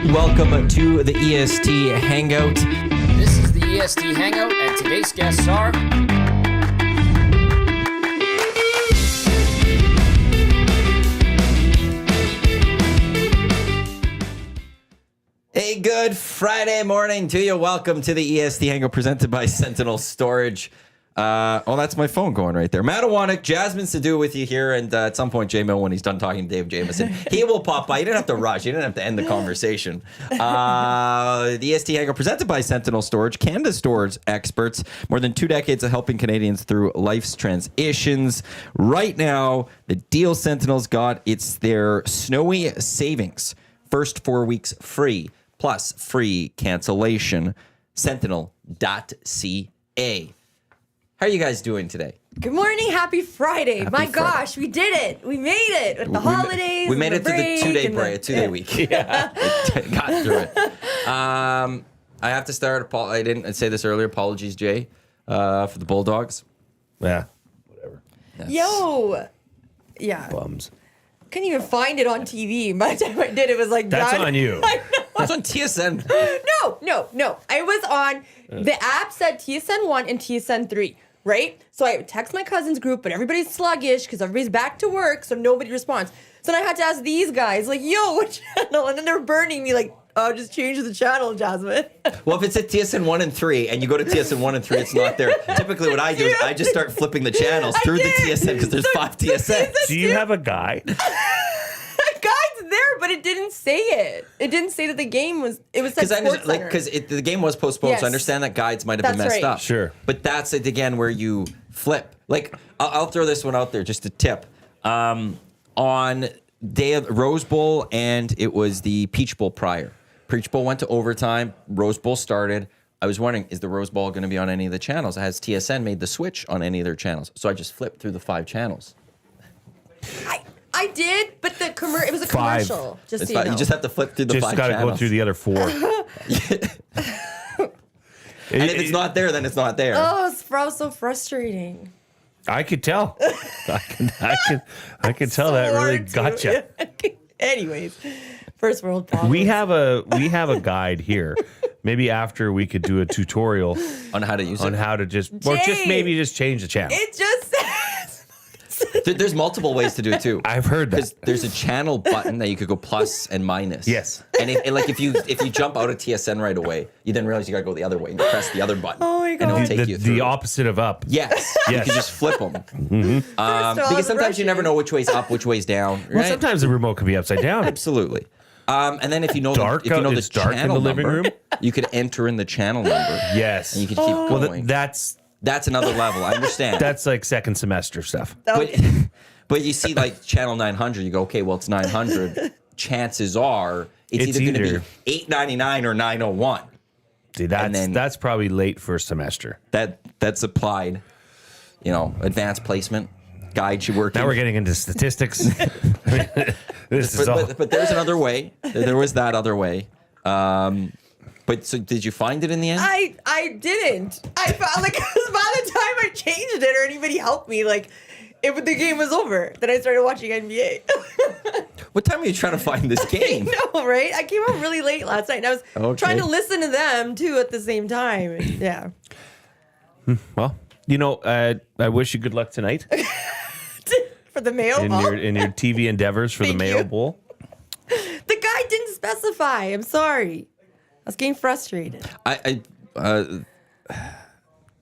Welcome to the EST Hangout. This is the EST Hangout, and today's guests are... Hey, good Friday morning to you. Welcome to the EST Hangout presented by Sentinel Storage. That's my phone going right there. Matt Iwanyk, Jasmine Sidhu with you here, and at some point, J-Mo, when he's done talking to Dave Jameson, he will pop by. You didn't have to rush. You didn't have to end the conversation. The EST Hangout presented by Sentinel Storage, Canada Storage experts. More than 2 decades of helping Canadians through life's transitions. Right now, the deal Sentinel's got, it's their snowy savings. First 4 weeks free, plus free cancellation. Sentinel.ca. How are you guys doing today? Good morning. Happy Friday. Happy My Friday. Gosh, we did it. We made it with the holidays. We made it the to the 2-day break, 2-day yeah. week. Yeah. Got through it. I have to start. I didn't say this earlier. Apologies, Jay, for the Bulldogs. Yeah, whatever. Yes. Yo. Yeah. Bums. Couldn't even find it on TV. By the time I did, it was like That's done. on you. I know. It's on TSN. No. I was on the app said TSN 1 and TSN 3, right? So I text my cousin's group, but everybody's sluggish because everybody's back to work, so nobody responds. So then I had to ask these guys, like, yo, what channel? And then they're burning me, like, oh, just change the channel, Jasmine. Well, if it's at TSN 1 and 3, and you go to TSN 1 and 3, it's not there. Typically, what I do is I just start flipping the channels through the TSN because there's 5 TSNs. Do you have a guide? Guide's there, but it didn't say it. It didn't say that the game was. It was like Because the game was postponed, Yes. so I understand that guides might have been That's messed right. up. Sure. But that's it again where you flip. Like I'll throw this one out there, just a tip. On day of Rose Bowl, and it was the Peach Bowl prior. Peach Bowl went to overtime. Rose Bowl started. I was wondering, is the Rose Bowl going to be on any of the channels? Has TSN made the switch on any of their channels? So I just flipped through the 5 channels. I did, but it was a 5. commercial. Just It's so you fine. know. You just have to flip through the 5 Just got to channels. go through the other 4. And if it's not there, then it's not there. Oh, it's so frustrating. I could tell. I could tell that really got you. Anyways, first world problems. We have a guide here. Maybe after we could do a tutorial On how to use on it. how to just Jay! maybe just change the channel. It just says. There's multiple ways to do it too. I've heard Because that. there's a channel button that you could go plus and minus. Yes. And if you jump out of TSN right away, you then realize you gotta go the other way and you press the other button. Oh my And it'll God. take you through. The opposite of up. Yes. You Yes. can just flip them. First of all, Because sometimes you never know which way's up, which way's down. Right? Well, sometimes the remote could be upside down. Absolutely. And then if you know Dark if you know out- the it's dark in channel the living number, room? you could enter in the channel number. Yes. And you could keep Well, going. that's That's another level. I understand. that's like second semester stuff. But you see, like channel 900, you go, okay, well, it's 900. Chances are it's either going to be $8.99 or $9.01. See, then- that's probably late first semester. That's applied, advanced placement guide you work. Now we're getting into statistics. This is all. But there's another way. There was that other way. But so did you find it in the end? I didn't. I found because by the time I changed it or anybody helped me, the game was over. Then I started watching NBA. What time were you trying to find this game? No, right? I came home really late last night, and I was Okay. trying to listen to them too at the same time. And, yeah. Well, I wish you good luck tonight For the Mayo in Bowl. your TV endeavors for the Thank Mayo you. Bowl. The guy didn't specify. I'm sorry. I was getting frustrated.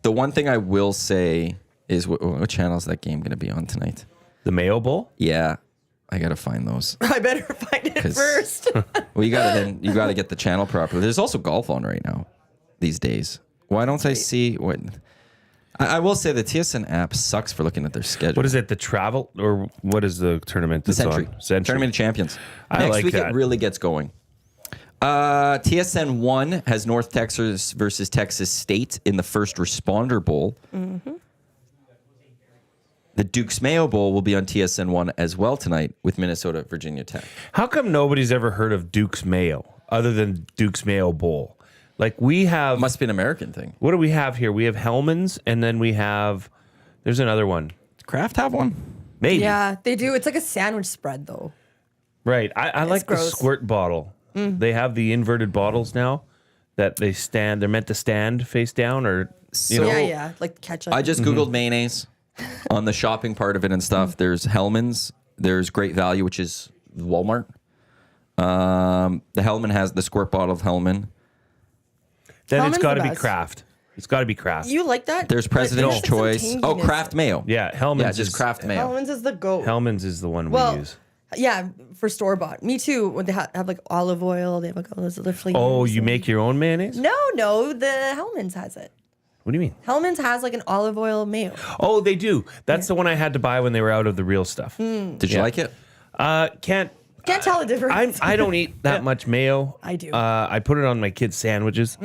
The one thing I will say is what channel is that game going to be on tonight? The Mayo Bowl. Yeah, I got to find those. I better find it 'Cause- first. Well, you got to get the channel properly. There's also golf on right now these days. Why don't I see what? I will say the TSN app sucks for looking at their schedule. What is it? The travel or what is the tournament The that's Century. on? Century. Tournament of Champions. I Next like week that. it really gets going. TSN 1 has North Texas versus Texas State in the First Responder Bowl. Mm-hmm. The Duke's Mayo Bowl will be on TSN 1 as well tonight with Minnesota, Virginia Tech. How come nobody's ever heard of Duke's Mayo other than Duke's Mayo Bowl? Like we have. Must be an American thing. What do we have here? We have Hellman's, and then we have. There's another one. Does Kraft have one? Maybe. Yeah, they do. It's like a sandwich spread, though. Right. I like the gross. squirt bottle. They have the inverted bottles now that they're meant to stand face down, or you know. Yeah, like ketchup. I just Googled mayonnaise on the shopping part of it and stuff. There's Hellman's. There's Great Value, which is Walmart. The Hellman has the squirt bottle of Hellman. Then Hellman's it's got to the be best. Kraft. It's got to be Kraft. You like that? There's But President's there's some Choice. Oh, tanginess. Kraft mayo. Yeah, Hellman's. Yeah, just is, Kraft mayo. Hellman's is the goat. Hellman's is the one well, we use. yeah, for store bought. Me too. When they have like olive oil, they have like all those other flavors. Oh, you make your own mayonnaise? No, the Hellman's has it. What do you mean? Hellman's has like an olive oil mayo. Oh, they do. That's the one I had to buy when they were out of the real stuff. Did you like it? Can't tell the difference. I don't eat that much mayo. I do. I put it on my kids' sandwiches.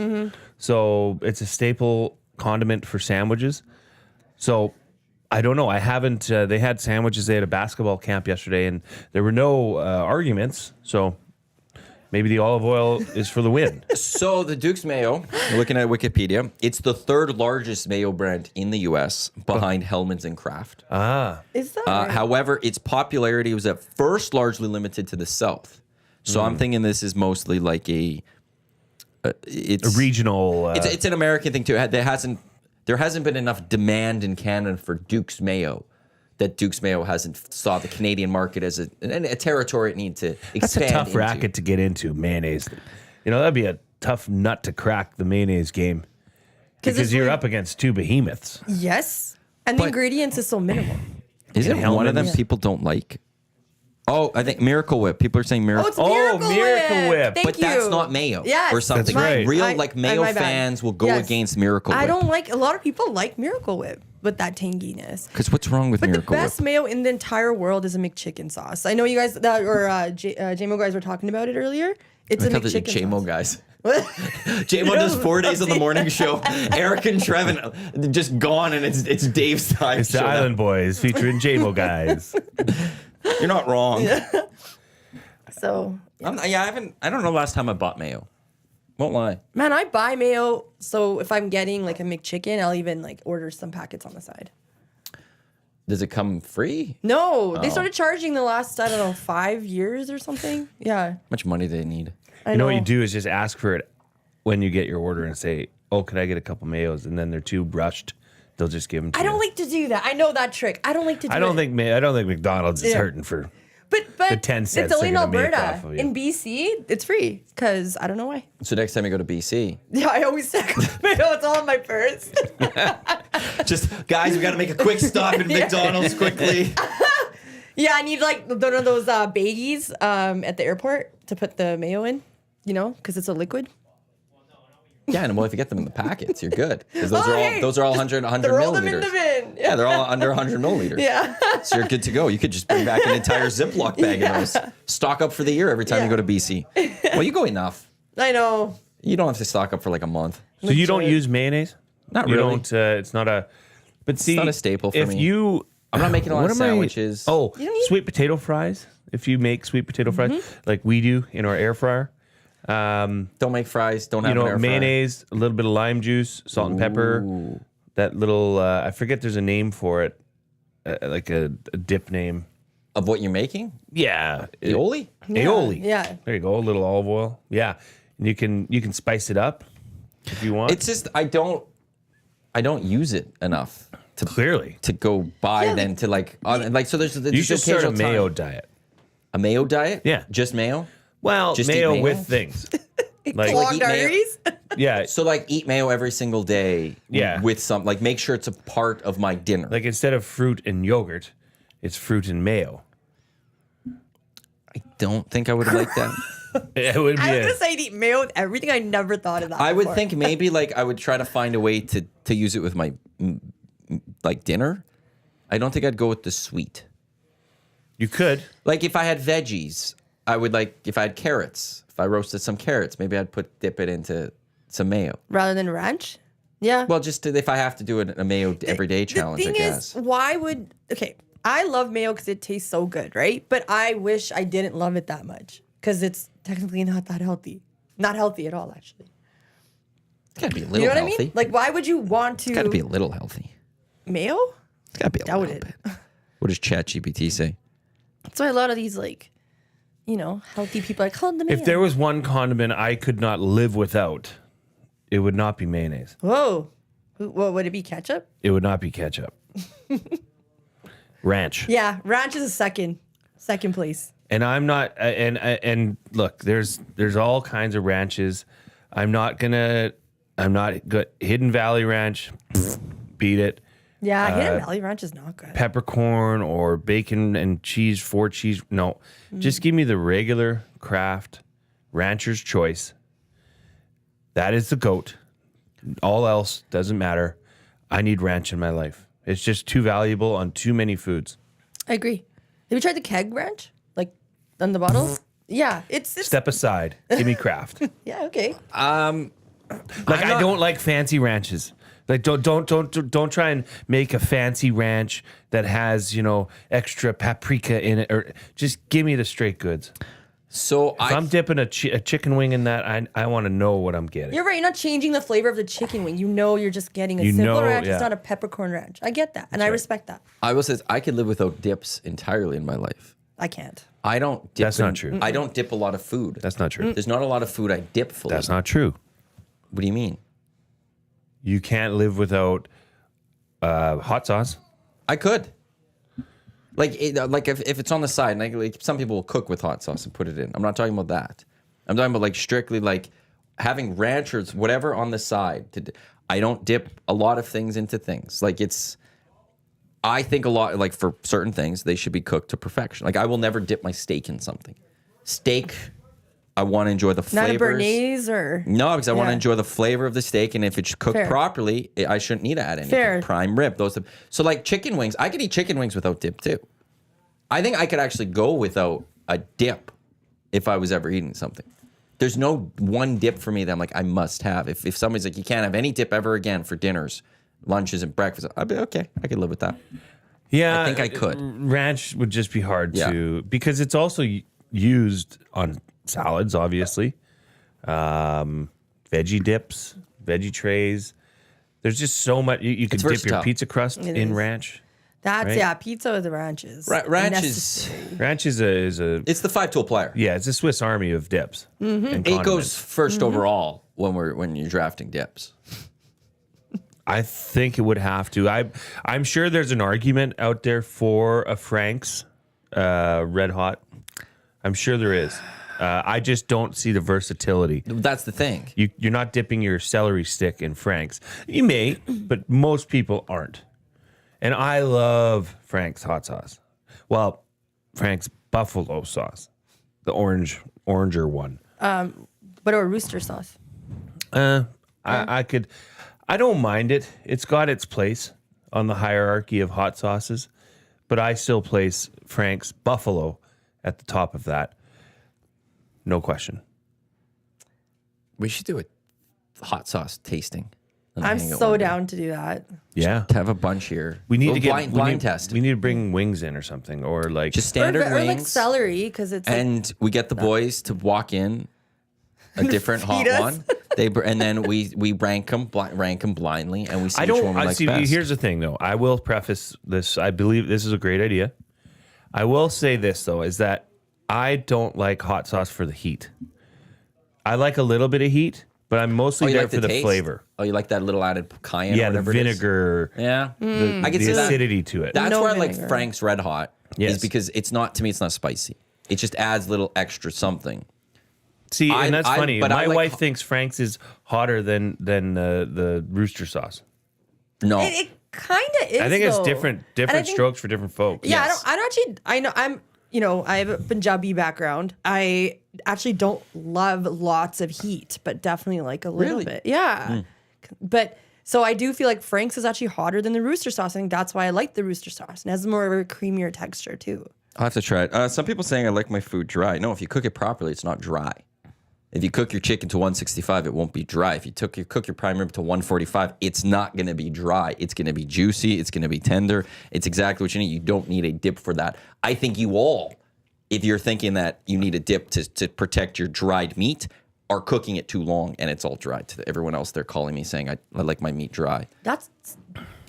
So it's a staple condiment for sandwiches. So I don't know. I haven't. They had sandwiches. They had a basketball camp yesterday, and there were no arguments. So maybe the olive oil is for the win. So the Duke's Mayo, looking at Wikipedia, it's the third largest mayo brand in the U.S. behind Hellman's and Kraft. Is that right? However, its popularity was at first largely limited to the South. So I'm thinking this is mostly like it's A regional. it's an American thing too. There hasn't been enough demand in Canada for Duke's Mayo that Duke's Mayo hasn't saw the Canadian market as a territory it needs to expand. That's a tough into. racket to get into, mayonnaise. You know, that'd be a tough nut to crack, the mayonnaise game. Because it's you're like- up against two behemoths. Yes. And the ingredients is so minimal. Is it one of them Hellman's. people don't like? Oh, I think Miracle Whip. People are saying Miracle. Oh, it's Miracle Whip. Miracle Whip. Thank But you. that's not mayo Yes. or something. That's right. Real I- like mayo my bad. fans will go Yes. against Miracle Whip. I don't like, a lot of people like Miracle Whip with that tanginess. Because what's wrong with But Miracle the best Whip? mayo in the entire world is a McChicken sauce. I know you guys, JMO guys were talking about it earlier. It's a I call it McChicken JMO sauce. guys. JMO does 4 days on the morning show. Eric and Trevin just gone, and it's Dave's time. It's to the show Island Boys featuring JMO guys. that. You're not wrong. So, I don't know last time I bought mayo. Won't lie. man, I buy mayo. So if I'm getting like a McChicken, I'll even like order some packets on the side. Does it come free? No, they started charging the last, I don't know, 5 years or something. Yeah. How much money do they need? I You know what you do is just ask for it when you get your order and say, "Oh, could I get a couple mayos?" And then they're too brushed. They'll just give them to I you. don't like to do that. I know that trick. I don't like to do it. I don't think McDonald's is Yeah. hurting for. But the 10 cents it's only in they're gonna make Alberta. off of you. In BC, it's free because I don't know why. So next time you go to BC, Yeah, I always stack mayo. It's all in my purse. just guys, we got to make a quick stop at McDonald's quickly. Yeah, I need like one of those baggies at the airport to put the mayo in. You know, because it's a liquid. Yeah, and well, if you get them in the packets, you're good. Because hey. those are all 100 Throw them in milliliters. the bin. Yeah, they're all under 100 milliliters. Yeah. So you're good to go. You could just bring back an entire Ziploc bag of those. Stock up for the year every time you go to BC. Well, you go enough. I know. You don't have to stock up for like a month. So you don't use mayonnaise? Not You really. don't. It's not a. But see, not a staple for if me. you, I'm not making a lot what of am I- sandwiches. Oh, You don't eat- sweet potato fries. If you make sweet potato fries like we do in our air fryer, Don't make fries. Don't have you an know, air fryer. mayonnaise, a little bit of lime juice, salt and pepper. That little, I forget. There's a name for it, like a dip name. Of what you're making? Yeah, Aioli? aioli. Yeah. There you go. A little olive oil. Yeah, and you can spice it up if you want. It's just I don't use it enough to clearly. to go buy Yeah, then to like so there's the You should start a occasional mayo time. diet. A mayo diet? Yeah. Just mayo? Well, Just eat mayo mayo? with things. Like, Clogged eat mayo. arteries. yeah, So like eat mayo every single day Yeah. with some like make sure it's a part of my dinner. like instead of fruit and yogurt, it's fruit and mayo. I don't think I would like that. It would be I was a, gonna say I'd eat mayo with everything. I never thought of that. I would before. think maybe like I would try to find a way to use it with my like dinner. I don't think I'd go with the sweet. you could. Like if I had veggies, I would like if I had carrots. If I roasted some carrots, maybe I'd dip it into some mayo. rather than ranch. Yeah. Well, just if I have to do a mayo everyday challenge, I The thing guess. is, why would I love mayo because it tastes so good, right? But I wish I didn't love it that much because it's technically not that healthy. Not healthy at all, actually. It's gotta be a little You know what healthy. I mean? Like, why would you want to It's gotta be a little healthy. mayo? It's gotta be a Doubt little it. bit. What does ChatGPT say? That's why a lot of these like healthy people like condiment. If there was one condiment I could not live without, it would not be mayonnaise. Whoa. What would it be? Ketchup? It would not be ketchup. Ranch. Yeah, ranch is a second place. And I'm not. And look, there's all kinds of ranches. I'm not good. Hidden Valley Ranch, beat it. Yeah, Hidden Valley Ranch is not good. Peppercorn or bacon and cheese, 4 cheese. No, just give me the regular Kraft Rancher's Choice. That is the GOAT. All else doesn't matter. I need ranch in my life. It's just too valuable on too many foods. I agree. Have you tried the keg ranch? Like on the bottle? Yeah, it's Step aside. Give me Kraft. yeah, okay. I don't like fancy ranches. Like don't try and make a fancy ranch that has, extra paprika in it, or just give me the straight goods. So If I'm dipping a chicken wing in that, I want to know what I'm getting. You're right. You're not changing the flavor of the chicken wing. You're just getting a simple ranch. Yeah. It's not a peppercorn ranch. I get that, and I respect that. I will say I could live without dips entirely in my life. I can't. I don't dip. That's not true. I don't dip a lot of food. That's not true. There's not a lot of food I dip fully. That's not true. What do you mean? You can't live without hot sauce. I could. Like if it's on the side, and like some people will cook with hot sauce and put it in. I'm not talking about that. I'm talking about like strictly like having ranchers, whatever on the side. I don't dip a lot of things into things. Like I think a lot, like for certain things, they should be cooked to perfection. Like I will never dip my steak in something. Steak, I want to enjoy the flavors. Not a béarnaise or No, because I want to enjoy the flavor of the steak, and if it's cooked Fair. properly, I shouldn't need to add anything. Fair. Prime rib, those. So like chicken wings, I could eat chicken wings without dip too. I think I could actually go without a dip if I was ever eating something. There's no one dip for me that I'm like I must have. If somebody's like you can't have any dip ever again for dinners, lunches, and breakfast, I'd be okay. I could live with that. Yeah, I think I could. Ranch would just be hard to because it's also used on salads, obviously. Veggie dips, veggie trays. There's just so much. You can dip versatile. your pizza crust in is. ranch. that's Right? pizza with the ranches. Ranch is Ranch is a it's the 5-tool player. yeah, it's a Swiss Army of dips. And It goes condiments. first overall when you're drafting dips. I think it would have to. I'm sure there's an argument out there for a Frank's Red Hot. I'm sure there is. I just don't see the versatility. That's the thing. You're not dipping your celery stick in Frank's. You may, but most people aren't. And I love Frank's hot sauce. Well, Frank's buffalo sauce, the oranger one. But or rooster sauce. I don't mind it. It's got its place on the hierarchy of hot sauces, but I still place Frank's buffalo at the top of that. No question. We should do a hot sauce tasting. on the I'm Hangout so one day. down to do that. Yeah. To have a bunch here. We need Well, to get blind we need, test. We need to bring wings in or something, or like Just standard or like wings. celery because it's like, And we get the boys to walk in a different hot Feed us. one. And then we rank them blindly, and we see I which one don't. we I like see. best. Here's the thing, though. I will preface this. I believe this is a great idea. I will say this though, is that I don't like hot sauce for the heat. I like a little bit of heat, but I'm mostly you there like for the taste? flavor. Oh, you like that little added cayenne? Yeah, or the whatever it is? vinegar. Yeah, Mm. I can the see that. acidity to it. That's No where I like vinegar. Frank's Red Hot. Yes. Is because it's not, to me, it's not spicy. It just adds little extra something. See, and that's funny. but I My like wife thinks Frank's is hotter than the rooster sauce. No, it kind of is. I think it's though. different And I think- strokes for different folks. Yeah, Yes. I don't actually. I know I'm. I have a Punjabi background. I actually don't love lots of heat, but definitely like a little Really? bit. Yeah, but so I do feel like Frank's is actually hotter than the rooster sauce. I think that's why I like the rooster sauce, and it has more of a creamier texture too. I'll have to try it. Some people saying I like my food dry. No, if you cook it properly, it's not dry. If you cook your chicken to 165, it won't be dry. If you cook your prime rib to 145, it's not going to be dry. It's going to be juicy. It's going to be tender. It's exactly what you need. You don't need a dip for that. I think you all, if you're thinking that you need a dip to protect your dried meat, are cooking it too long and it's all dry. To everyone else, they're calling me saying I like my meat dry. That's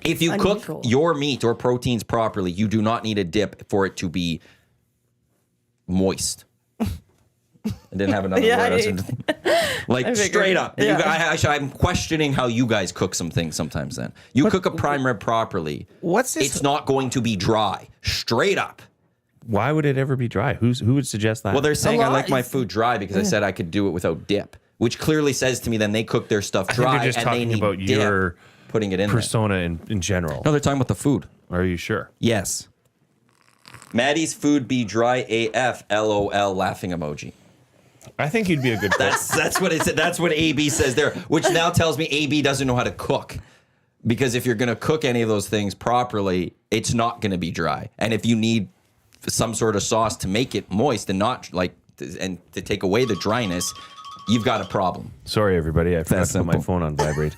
If you unusual. cook your meat or proteins properly, you do not need a dip for it to be moist. I didn't have another Yeah, word. Like I figured. straight up. Yeah. I'm questioning how you guys cook some things sometimes. Then you cook a prime rib properly. What's this? It's not going to be dry. Straight up. Why would it ever be dry? Who would suggest that? Well, they're saying I lot like my is- food dry because I said I could do it without dip, which clearly says to me then they cook their stuff I think dry they're just and they talking need about dip, your putting it in there. persona in general. No, they're talking about the food. Are you sure? Yes. Maddie's food be dry AF. LOL laughing emoji. I think you'd be a good cook. That's what it said. That's what AB says there, which now tells me AB doesn't know how to cook. Because if you're going to cook any of those things properly, it's not going to be dry. And if you need some sort of sauce to make it moist and not like and to take away the dryness, you've got a problem. Sorry, everybody. I forgot to put my simple. phone on vibrate.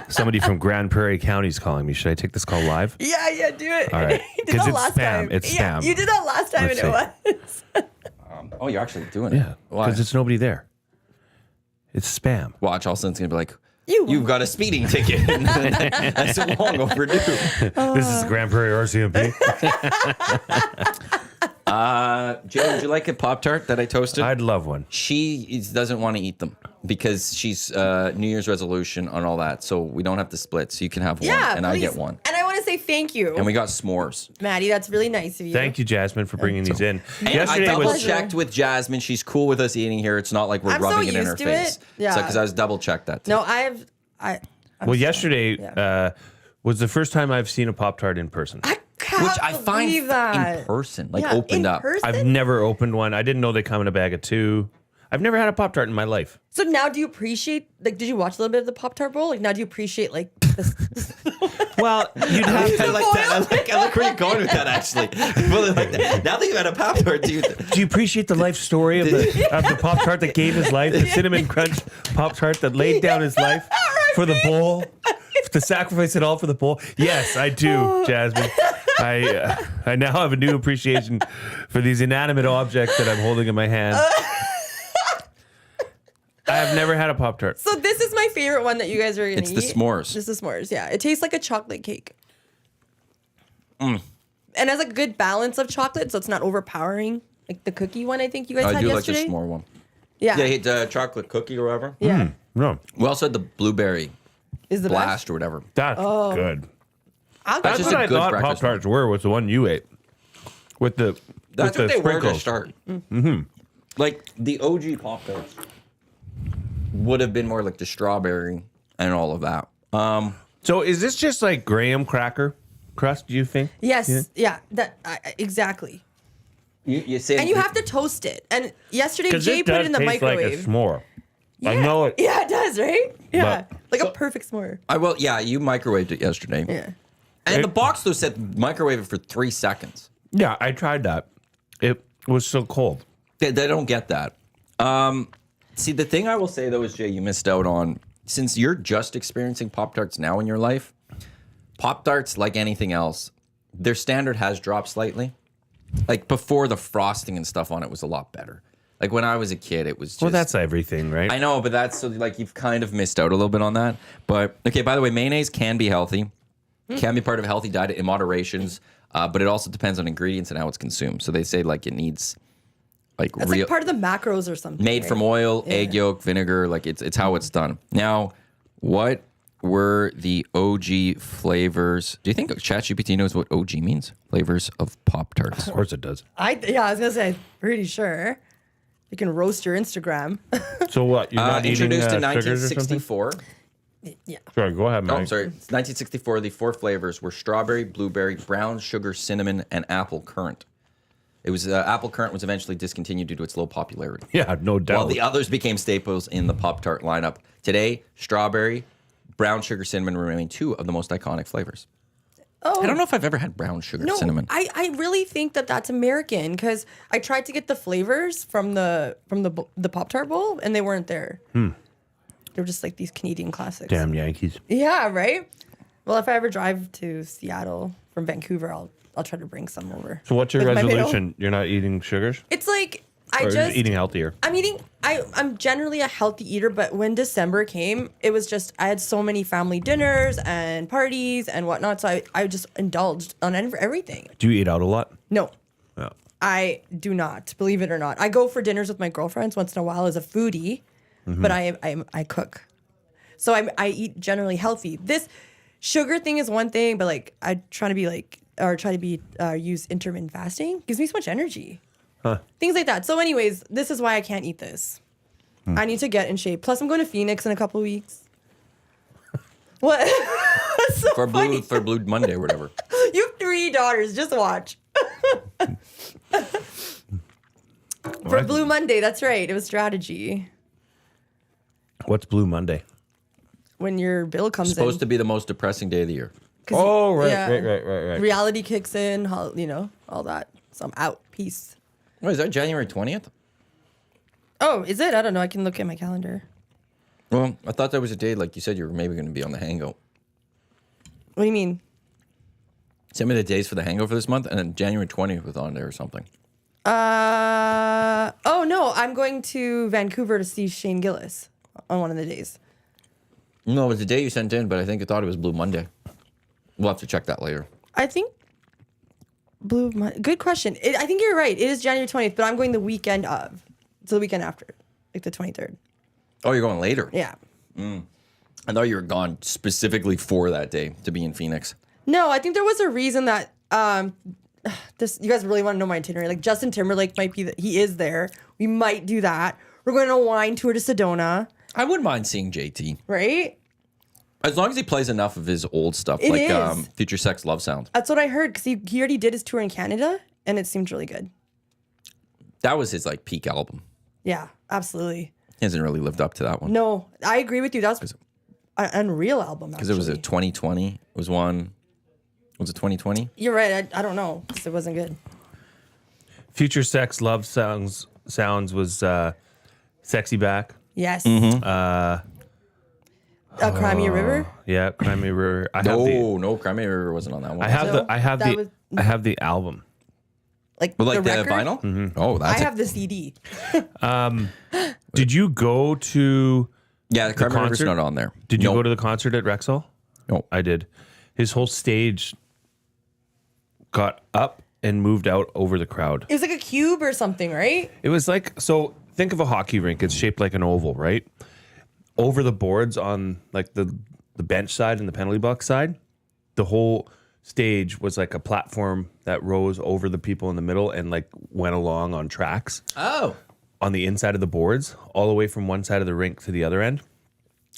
Somebody from Grand Prairie County is calling me. Should I take this call live? Yeah, do it. All right. You did 'Cause that it's last spam. time. It's Yeah, spam. you did that last time Let's and it was. Oh, you're actually doing it. Yeah. Why? Because it's nobody there. It's spam. Watch, all of a sudden it's going to be like, You- you've got a speeding ticket. That's so long overdue. This is Grand Prairie RCMP. Jay, would you like a Pop-Tart that I toasted? I'd love one. Doesn't want to eat them because she's New Year's resolution on all that. So we don't have to split. So you can have one Yeah, and please. I get one. And I want to say thank you, And we got s'mores. Maddie. That's really nice of you. Thank you, Jasmine, for bringing these in. And I Yesterday double was checked with Jasmine. She's cool with us eating here. It's not like we're I'm so rubbing it in used her to face. it. Yeah. Because I was double checked that. Too. No, I'm well. Yesterday Yeah. was the first time I've seen a Pop-Tart in person. I can't Which I find believe that. in person, like Yeah, opened in up. person? I've never opened one. I didn't know they come in a bag of 2. I've never had a Pop-Tart in my life. So now, do you appreciate? Like, did you watch a little bit of the Pop-Tart Bowl? Like, now do you appreciate like this? Well, you'd have I to. like that. I like where you're going with that, actually. Really like that. Now that you've had a Pop-Tart, do you... Do you appreciate the life story of the Pop-Tart that gave his life? The Cinnamon Crunch Pop-Tart that laid down his life for the bowl? To sacrifice it all for the bowl? Yes, I do, Jasmine. I now have a new appreciation for these inanimate objects that I'm holding in my hand. I have never had a Pop-Tart. So this is my favorite one that you guys are gonna It's eat. the s'mores. It's the s'mores. Yeah, it tastes like a chocolate cake. And has a good balance of chocolate, so it's not overpowering. Like the cookie one, I think you guys I had do yesterday. like the s'more one. Yeah, Yeah, it's chocolate cookie or whatever. yeah. No, We also had the blueberry Is the blast best. or whatever. that's good. I'll That's go- just what a I good thought breakfast Pop-Tarts were, was the one you ate. With the That's with what the they were to sprinkles. start. Mm-hmm. Like the OG Pop-Tarts would have been more like the strawberry and all of that. So is this just like graham cracker crust, do you think? Yes, yeah. That exactly. You say And you have to toast it. And yesterday Because Jay it put does it in the taste microwave. like a s'more. yeah. I know it. Yeah, it does, right? Yeah, But- like a perfect s'more. I will. Yeah, you microwaved it yesterday. Yeah. And the box though said microwave it for 3 seconds. Yeah, I tried that. It was so cold. They don't get that. See, the thing I will say though is, Jay, you missed out on, since you're just experiencing Pop-Tarts now in your life, Pop-Tarts, like anything else, their standard has dropped slightly. Like before, the frosting and stuff on it was a lot better. Like when I was a kid, it was just... Well, that's everything, right? I know, but that's so like you've kind of missed out a little bit on that. But okay, by the way, mayonnaise can be healthy, can be part of a healthy diet in moderations, but it also depends on ingredients and how it's consumed. So they say like it needs like That's real like part of the macros or something. made right? from oil, egg yolk, vinegar. Like it's how it's done. Now, what were the OG flavors? Do you think ChatGPT knows what OG means? Flavors of Pop-Tarts. Of course it does. I was gonna say, pretty sure. You can roast your Instagram. So what? You're not eating Introduced in sugars or something? 1964. Yeah. Sorry, go ahead, Oh, Mike. sorry. It's 1964. The 4 flavors were strawberry, blueberry, brown sugar, cinnamon, and apple currant. It was apple currant was eventually discontinued due to its low popularity. Yeah, no doubt. While the others became staples in the Pop-Tart lineup. Today, strawberry, brown sugar, cinnamon remain 2 of the most iconic flavors. Oh, I don't know if I've ever had brown sugar no, cinnamon. I really think that that's American because I tried to get the flavors from the Pop-Tart bowl and they weren't there. They were just like these Canadian classics. Damn Yankees. Yeah, right. Well, if I ever drive to Seattle from Vancouver, I'll try to bring some over. So what's your With my meal. resolution? You're not eating sugars? It's like I Or you're just eating healthier? I'm generally a healthy eater, but when December came, it was just I had so many family dinners and parties and whatnot, so I just indulged on everything. Do you eat out a lot? No, Yeah. I do not, believe it or not. I go for dinners with my girlfriends once in a while as a foodie, but I cook. So I eat generally healthy. This sugar thing is one thing, but like I try to be use intermittent fasting. Gives me so much energy. Things like that. So anyways, this is why I can't eat this. I need to get in shape. Plus I'm going to Phoenix in a couple weeks. What? So for Blue Monday or whatever. You have 3 daughters. Just watch. For Blue Monday, that's right. It was strategy. What's Blue Monday? When your bill comes Supposed in. to be the most depressing day of the year. Oh, right, yeah. right. Reality kicks in, all that. So I'm out. Peace. What is that, January 20th? Oh, is it? I don't know. I can look at my calendar. Well, I thought that was a day, like you said, you were maybe going to be on the Hangout. What do you mean? Send me the days for the Hangout for this month, and then January 20th was on there or something. Oh no, I'm going to Vancouver to see Shane Gillis on one of the days. No, it was the day you sent in, but I thought it was Blue Monday. We'll have to check that later. I think good question. I think you're right. It is January 20th, but I'm going the weekend of. It's the weekend after, like the 23rd. Oh, you're going later? Yeah. I thought you were gone specifically for that day to be in Phoenix. No, I think there was a reason that you guys really want to know my itinerary. Like Justin Timberlake might be he is there. We might do that. We're going on a wine tour to Sedona. I wouldn't mind seeing JT. Right? As long as he plays enough of his old stuff, It like is. Future Sex Love Sound. That's what I heard because he already did his tour in Canada and it seemed really good. That was his like peak album. Yeah, absolutely. He hasn't really lived up to that one. No, I agree with you. That was an unreal album. Because it was a 2020. It was one. Was it 2020? You're right. I don't know because it wasn't good. Future Sex Love Sounds was Sexy Back. Yes. Mm-hmm. Crimea River. Yeah, Crimea River. No, Crimea River wasn't on that one. I have the album. Like But like the the record? vinyl? Mm-hmm. Oh, I that's have the CD. Did you go to yeah, the Crimea River's concert? not on there. Did you Nope. go to the concert at Rexall? No. I did. His whole stage got up and moved out over the crowd. It was like a cube or something, right? It was like, so think of a hockey rink. It's shaped like an oval, right? Over the boards on like the bench side and the penalty box side, the whole stage was like a platform that rose over the people in the middle and like went along on tracks Oh. on the inside of the boards, all the way from one side of the rink to the other end.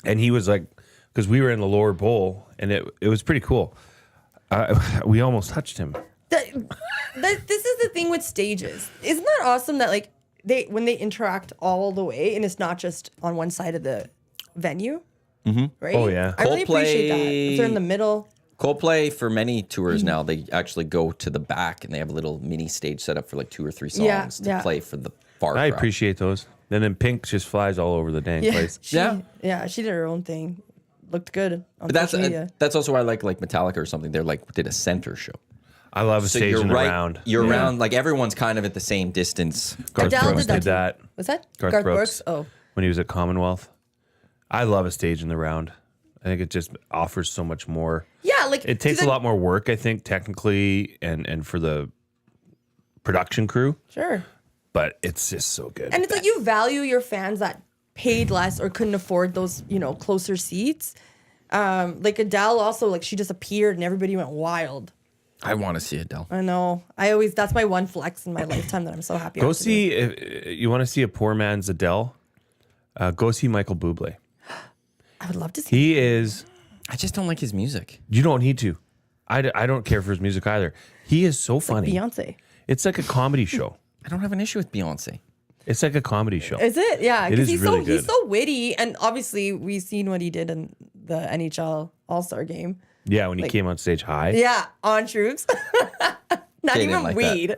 And he was like, because we were in the lower bowl, and it was pretty cool. We almost touched him. This is the thing with stages. Isn't that awesome that like when they interact all the way and it's not just on one side of the venue? Mm-hmm. Right? Oh, yeah. I really appreciate that. Coldplay- If they're in the middle. Coldplay, for many tours now, they actually go to the back and they have a little mini stage set up for like 2 or 3 songs to play for the far I crowd. appreciate those. And then Pink just flies all over the dang place. She did her own thing. Looked good on But social media. that's also why I like Metallica or something. They're like did a center show. I love a So stage you're in the right. round. You're around like everyone's kind of at the same distance. Garth Adele Brooks did did that Was that Garth Brooks. Oh. when he was at Commonwealth. I love a stage in the round. I think it just offers so much more. Yeah, like It takes a lot more work, I think, technically and for the production crew, Sure. but it's just so good. And it's like you value your fans that paid less or couldn't afford those, closer seats. Like Adele also, like she just appeared and everybody went wild. I want to see Adele. I know. That's my one flex in my lifetime that I'm so happy. I Go have to do. see, if you want to see a poor man's Adele, go see Michael Bublé. I would love to see. He is, I just don't like his music. you don't need to. I don't care for his music either. He is so funny. Beyonce. It's like a comedy show. I don't have an issue with Beyonce. It's like a comedy show. Is it? Yeah, It because is really good. he's so witty, and obviously we've seen what he did in the NHL All-Star game. Yeah, when he came on stage high. Yeah, on troops. Not They even didn't like weed.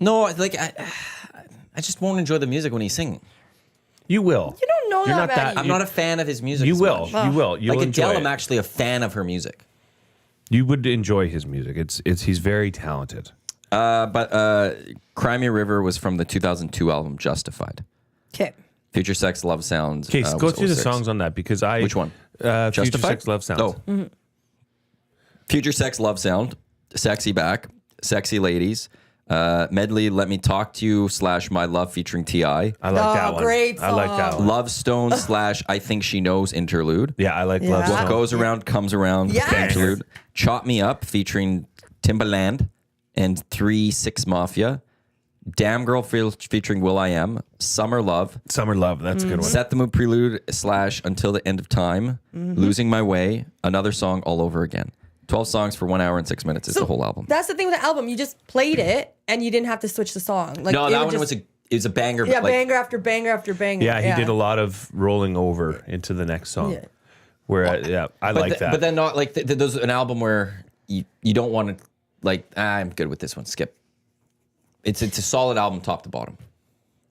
No, like I just won't enjoy the music when he's singing. You will. You don't know You're that not about that- you. I'm not a fan of his music. You as will. much. You will. You'll Like enjoy Adele, it. I'm actually a fan of her music. You would enjoy his music. He's very talented. But Crimea River was from the 2002 album Justified. Okay. Future Sex Love Sounds. Okay, go was through the 06. songs on that because Which one? Future Justified? Sex Love Sounds. Oh. Future Sex Love Sound, Sexy Back, Sexy Ladies. Medley, Let Me Talk to You / My Love featuring T.I. I like that one. great I like that one. Love Stone / I Think She Knows interlude. Yeah, I like Yeah. Love What Stone. Goes Around Comes Around Yes. interlude. Chop Me Up featuring Timbaland and 3-6 Mafia. Damn Girl featuring Will.i.am. Summer Love. Summer Love. That's a good one. Set the Mood prelude / Until the End of Time. Losing My Way. Another Song All Over Again. 12 songs for 1 hour and 6 minutes is the whole album. That's the thing with the album. You just played it and you didn't have to switch the song. Like No, it that would one just, was a banger. yeah, like, banger after banger after banger. Yeah, he did a lot of rolling over into the next song. Yeah. Where, I like that. But then not like there's an album where you don't want to like. I'm good with this one. Skip. It's a solid album, top to bottom.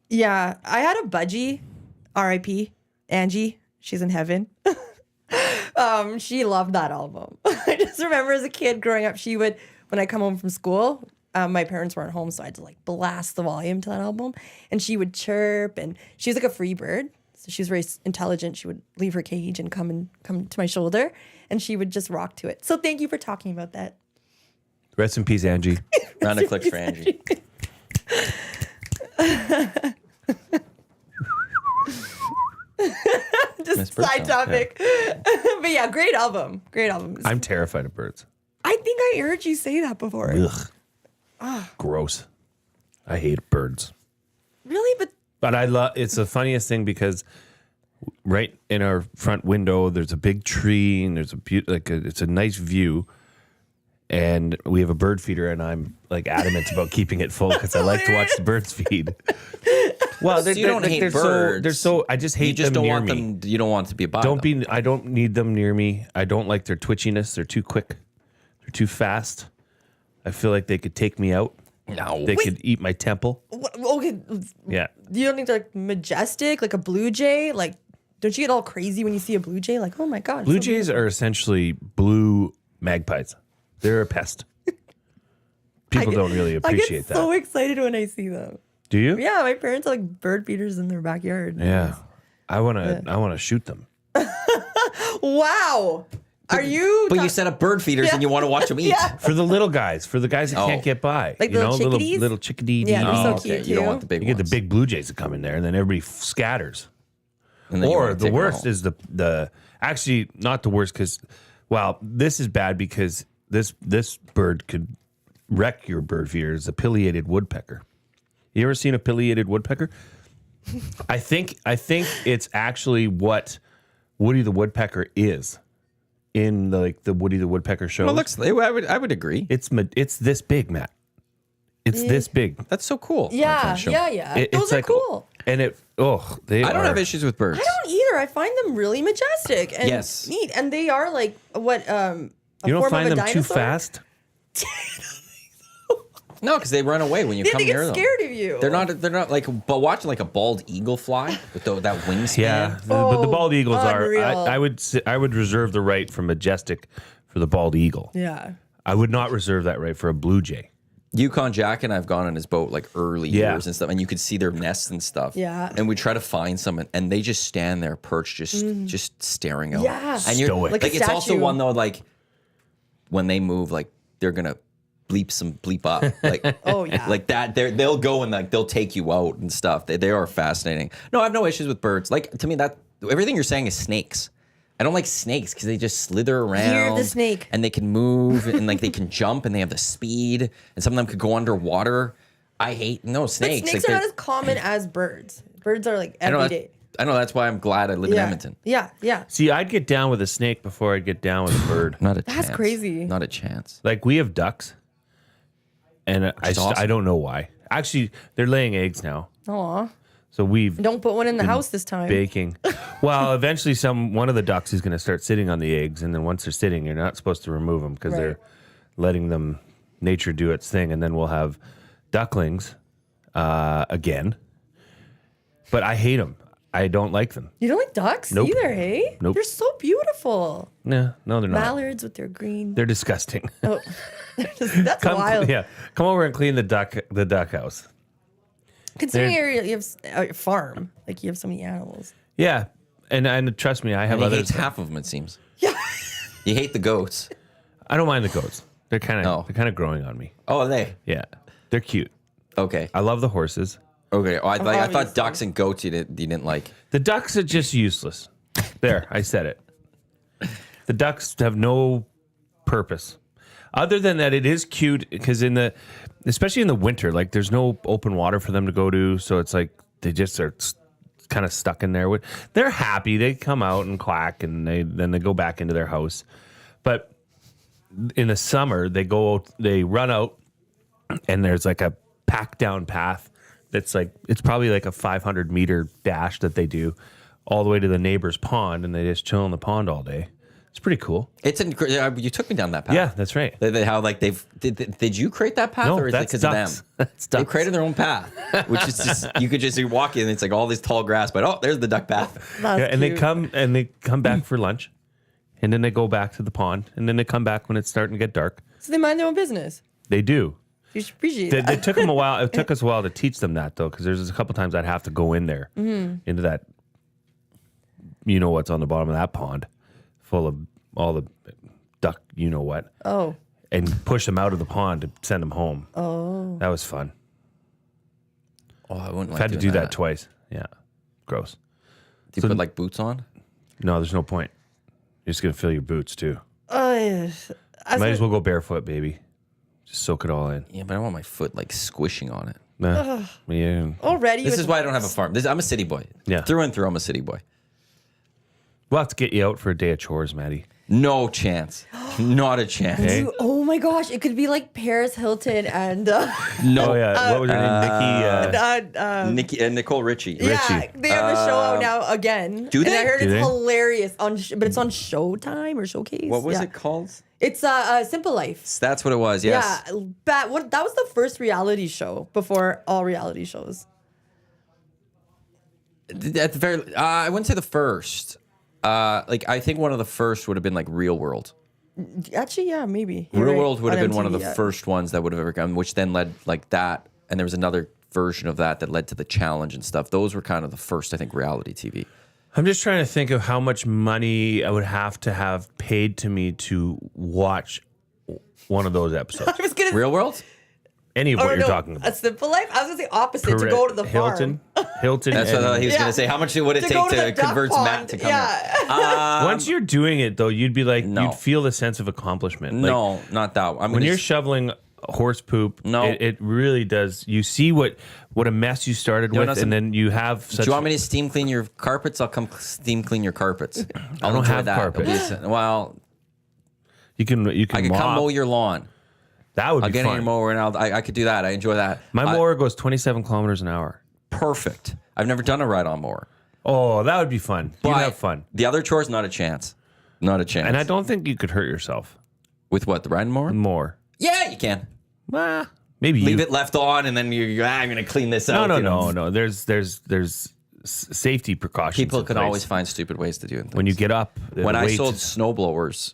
Yeah, I had a budgie, R.I.P. Angie. She's in heaven. She loved that album. I just remember as a kid growing up, she would, when I come home from school, my parents weren't home, so I had to like blast the volume to that album, and she would chirp, and she was like a free bird, so she was very intelligent. She would leave her cage and come to my shoulder, and she would just rock to it. So thank you for talking about that. Rest in peace, Angie. Round of clicks for Angie. Just Miss Birdsong, side topic. But yeah, great album. Great album. I'm terrified of birds. I think I heard you say that before. Ugh. Gross. I hate birds. Really? But I love, it's the funniest thing because right in our front window, there's a big tree and there's it's a nice view. And we have a bird feeder, and I'm like adamant about keeping it full because I like to watch the birds feed. Well, So you don't hate birds. They're so. I just hate You just them don't near want me. them. You don't want to be by them. I don't need them near me. I don't like their twitchiness. They're too quick. They're too fast. I feel like they could take me out. No. They could eat my temple. Okay, Yeah. you don't think they're like majestic, like a blue jay? Like, don't you get all crazy when you see a blue jay? Like, oh my god, Blue so jays are essentially blue magpies. They're a pest. People don't really appreciate I get so that. excited when I see them. Do you? Yeah, my parents have like bird feeders in their backyard. Yeah. I wanna shoot them. Wow. Are you? But you set up bird feeders and you want to watch them eat. Yeah. For the little guys, for the guys that Oh. can't get by. Like little chickadees? little chickadee. Yeah, they're so Oh, okay. cute You don't too. want the big You get the ones. big blue jays that come in there, and then everybody scatters. And then you Or wanna the take 'em worst home. is the actually not the worst because, well, this is bad because this bird could wreck your bird feeder. Is a pileated woodpecker. You ever seen a pileated woodpecker? I think it's actually what Woody the Woodpecker is in the Woody the Woodpecker show. Well, I would agree. It's this big, Matt. It's this big. That's so cool. that Yeah, kind of show. yeah. It's Those are like, cool. And they I don't are, have issues with birds. I don't either. I find them really majestic and Yes. neat, and they are like what a You don't form find of a them too dinosaur? fast? No, because they run away when you Yeah, come they near get them. scared of you. They're not like, but watching like a bald eagle fly with that wingspan. Yeah, but the bald eagles unreal. are. I would reserve the right for majestic for the bald eagle. Yeah. I would not reserve that right for a blue jay. Yukon Jack and I've gone on his boat like early Yeah. years and stuff, and you could see their nests and stuff. Yeah. And we try to find some, and they just stand there perched, just staring out. Yeah. And you're Stoic. like, Like a it's also statue. one though, like when they move, like they're gonna bleep up, like Oh yeah. like that. They'll go and like they'll take you out and stuff. They are fascinating. No, I have no issues with birds. Like to me, that everything you're saying is snakes. I don't like snakes because they just slither around. You're the snake. And they can move and like they can jump and they have the speed and some of them could go underwater. I hate but snakes. snakes Like, are not as common as birds. Birds are like I know, every day. I know that's why I'm glad I live in Yeah. Edmonton. Yeah. See, I'd get down with a snake before I'd get down with a bird. Not a That's chance. crazy. Not a chance. Like we have ducks, and is awesome. I don't know why. Actually, they're laying eggs now, Aw. so we've Don't put one in the house this time. baking. Well, eventually, one of the ducks is going to start sitting on the eggs, and then once they're sitting, you're not supposed to remove them because Right. they're letting them nature do its thing, and then we'll have ducklings again. But I hate them. I don't like them. You don't like ducks Nope. either, hey? Nope. They're so beautiful. No, they're not. Mallards with their green. They're disgusting. Oh, that's wild. Come over and clean the duck house. Considering you have a farm, like you have so many animals. Yeah, and trust me, I have And he others. hates half of them, it seems. Yeah. You hate the goats. I don't mind the goats. They're kind No. of growing on me. Oh, are they? Yeah, they're cute. Okay. I love the horses. Okay. Oh, I thought Obviously. ducks and goats you didn't like. The ducks are just useless. There, I said it. The ducks have no purpose. Other than that, it is cute because especially in the winter, like there's no open water for them to go to. So it's like they just are kind of stuck in there. They're happy. They come out and quack and then they go back into their house. But in the summer, they run out and there's like a packed down path that's like, it's probably like a 500-meter dash that they do all the way to the neighbor's pond, and they just chill in the pond all day. It's pretty cool. You took me down that path. Yeah, that's right. How like did you create that path, No, or is it that's because of them? ducks. That's They ducks. created their own path, which is just you could just walk in. It's like all this tall grass, but there's the duck path. That's Yeah, and cute. they come back for lunch, and then they go back to the pond, and then they come back when it's starting to get dark. So they mind their own business. They do. You should appreciate They that. took them a while. It took us a while to teach them that though, because there's a couple times I'd have to go in there into that. You know what's on the bottom of that pond, full of all the duck. You know what? Oh. And push them out of the pond to send them home. Oh. That was fun. Oh, I wouldn't I've like had to doing do that twice. Yeah, gross. Do you put like boots on? No, there's no point. You're just gonna fill your boots too. Oh, yes. Might as well go barefoot, baby. Just soak it all in. Yeah, but I want my foot like squishing on it. Nah. Yeah. Already. This with- is why I don't have a farm. I'm a city boy. Yeah. Through and through, I'm a city boy. We'll have to get you out for a day of chores, Maddie. No chance. Not a chance. Okay. Oh my gosh, it could be like Paris Hilton and No. Oh yeah. What was her name? Nikki. Nicole Richie. yeah, Richie. they have a show out now again. Do And they? I heard Do it's they? hilarious but it's on Showtime or Showcase. What was Yeah. it called? It's Simple Life. That's what it was. Yes. Yeah, that was the first reality show before all reality shows. At the very, I wouldn't say the first. Like I think one of the first would have been like Real World. Actually, yeah, maybe. You're Real right. World would On have been one of MTV, the yeah. first ones that would have ever come, which then led like that, and there was another version of that led to the challenge and stuff. Those were kind of the first, I think, reality TV. I'm just trying to think of how much money I would have to have paid to me to watch one of those episodes. I was gonna. Real World? Any of Oh, what you're no, talking A about. Simple Life. I was gonna say opposite to go to the Hilton. farm. Hilton. That's what he was Yeah. going to say. How much would it To take go to to the duck convert pond. Matt to come here? Yeah. Once you're doing it though, you'd be like, No. you'd feel the sense of accomplishment. Like, No, not that one. when you're shoveling horse poop, No. it really does. You see what a mess you started with, know some- and then you have Do such. you want me to steam clean your carpets? I'll come steam clean your carpets. I'll don't enjoy have that. carpets. Well, you can I could mop. come mow your lawn. That would I'll be get in your fun. mower and I could do that. I enjoy that. My mower goes 27 kilometers an hour. Perfect. I've never done a ride-on mower. Oh, that would be fun. You'd But have fun. The other chores, not a chance. Not a chance. And I don't think you could hurt yourself With what, the riding mower? more. Yeah, you can. Maybe Leave you. it left on and then I'm going to clean this out. you know. No. There's safety precautions. People in can place. always find stupid ways to do it. when you get up. When I sold snowblowers,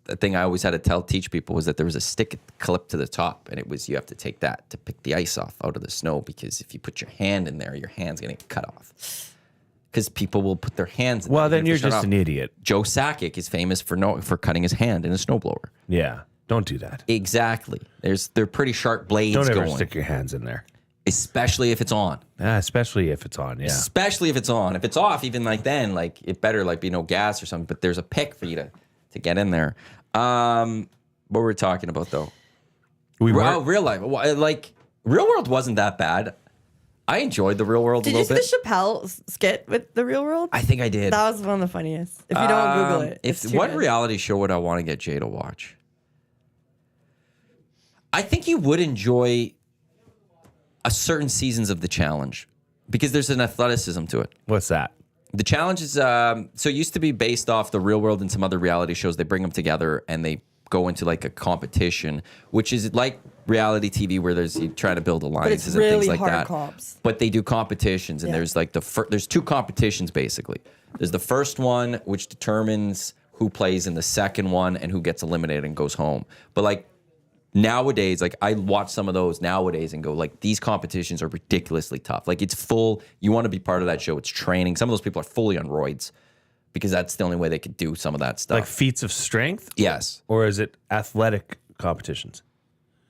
the thing I always had to teach people was that there was a stick clipped to the top, and it was you have to take that to pick the ice off out of the snow, because if you put your hand in there, your hand's gonna get cut off. Because people will put their hands in well, there. then you're just an idiot. Joe Sakic is famous for cutting his hand in a snowblower. Yeah, don't do that. Exactly. They're pretty sharp blades Don't ever going, stick your hands in there. especially if it's on. Especially if it's on. Yeah. Especially if it's on. If it's off, even like then, like it better like be no gas or something. But there's a pick for you to get in there. What were we talking about though? We Oh, were. real life. Like Real World wasn't that bad. I enjoyed the Real World Did a you see little bit. the Chappelle skit with the Real World? I think I did. That was one of the funniest. If you don't Google it, If it's too what good. reality show would I want to get Jay to watch? I think you would enjoy a certain seasons of the challenge because there's an athleticism to it. What's that? The challenge is so it used to be based off the Real World and some other reality shows. They bring them together and they go into like a competition, which is like reality TV where you try to build alliances and really things like hard that. comps. But they do competitions, and Yeah. there's like there's two competitions basically. There's the first one which determines who plays in the second one and who gets eliminated and goes home. But like nowadays, like I watch some of those nowadays and go like these competitions are ridiculously tough. Like it's full. You want to be part of that show. It's training. Some of those people are fully on roids because that's the only way they could do some of that stuff. Like feats of strength? yes. Or is it athletic competitions?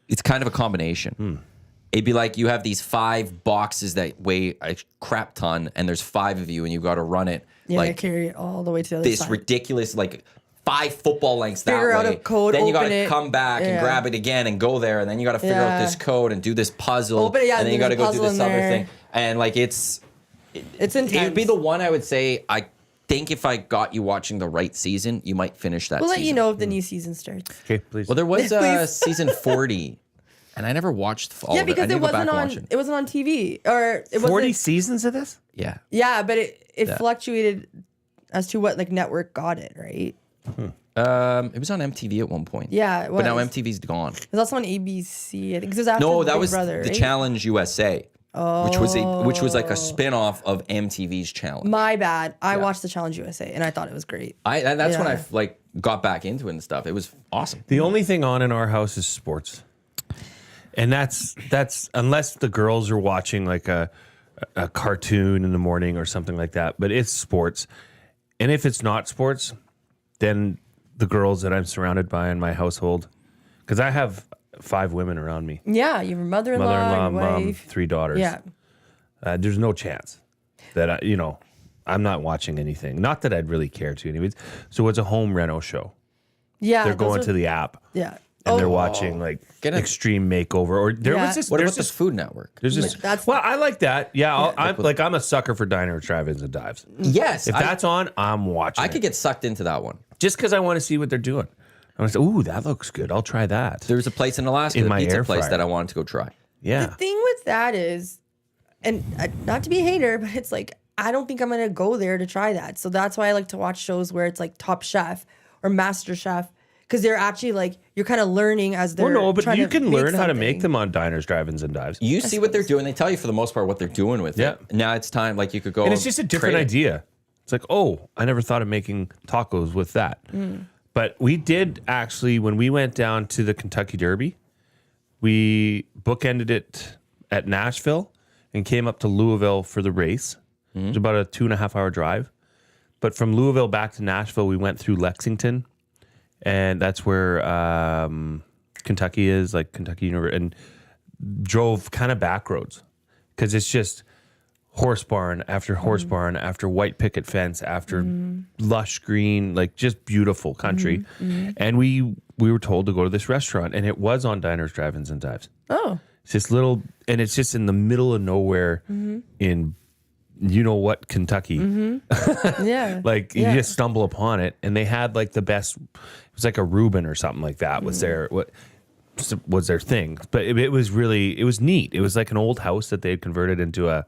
It's kind of a combination. It'd be like you have these 5 boxes that weigh a crap ton, and there's 5 of you, and you've got to run it Yeah, like carry it all the way to the other this side. ridiculous, like 5 football lengths Figure that out way. a code, then you got open to it. come back and Yeah. grab it again and go there, and then you got to figure out Yeah. this code and do this puzzle, Open it, yeah, and then you got there's to a go do puzzle this in other there. thing, and like It's intense. it would be the one I would say. I think if I got you watching the right season, you might finish that. We'll let season. you know if the new season starts. Okay, please. Well, there was Please. season 40, and I never watched all Yeah, of it. I because need it to go back wasn't and on. watch it. It wasn't on TV, or it 40 wasn't. seasons of this? Yeah. Yeah, but it Yeah. fluctuated as to what like network got it, right? It was on MTV at one point. Yeah, it But now was. MTV's gone. It was also on ABC. I think 'cause it was after No, that Big was Brother, the right? Challenge USA, which was like a spin-off of MTV's Challenge. My bad. I watched the Challenge USA and I thought it was great. And that's when I Yeah. like got back into it and stuff. It was awesome. The only thing on in our house is sports. And that's unless the girls are watching like a cartoon in the morning or something like that, but it's sports. And if it's not sports, then the girls that I'm surrounded by in my household, because I have 5 women around me, Yeah, you have a mother-in-law, mother-in-law, your mom, wife. 3 daughters. Yeah. There's no chance that I'm not watching anything. Not that I'd really care to, anyways. So it's a home reno show. Yeah. They're those going are- to the app. Yeah. And they're watching like Get it. Extreme Makeover, or there Yeah. was this. What there's about the this, Food Network? There's this. that's- Well, I like that. Yeah, I'm a sucker for diner drive-ins and dives. Yes. If that's on, I'm watching. I could get sucked into that one. just because I want to see what they're doing. I want to say, ooh, that looks good. I'll try that. There was a place in Alaska, In the my pizza air place fryer. that I wanted to go try. Yeah. The thing with that is, and not to be a hater, but it's like, I don't think I'm going to go there to try that. So that's why I like to watch shows where it's like Top Chef or Master Chef, because they're actually like, you're kind of learning as they're Well, no, but trying you to can make learn how to something. make them on diners, drive-ins, and dives. You see what they're doing. They tell you for the most part what they're doing with Yeah. it. Now it's time. Like you could go. And it's just a different trade it. idea. It's like, oh, I never thought of making tacos with that. But we did actually, when we went down to the Kentucky Derby, we bookended it at Nashville and came up to Louisville for the race. It was about a 2.5 hour drive. But from Louisville back to Nashville, we went through Lexington, and that's where Kentucky is, like Kentucky University, and drove kind of back roads because it's just horse barn after horse barn after white picket fence after lush green, like just beautiful country. And we were told to go to this restaurant, and it was on Diners, Drive-Ins, and Dives. Oh, It's this little, and it's just in the middle of nowhere in you know what, Kentucky. yeah. Like you just stumble upon it, and they had like the best. It was like a Reuben or something like that was their their thing. But it was neat. It was like an old house that they had converted into a.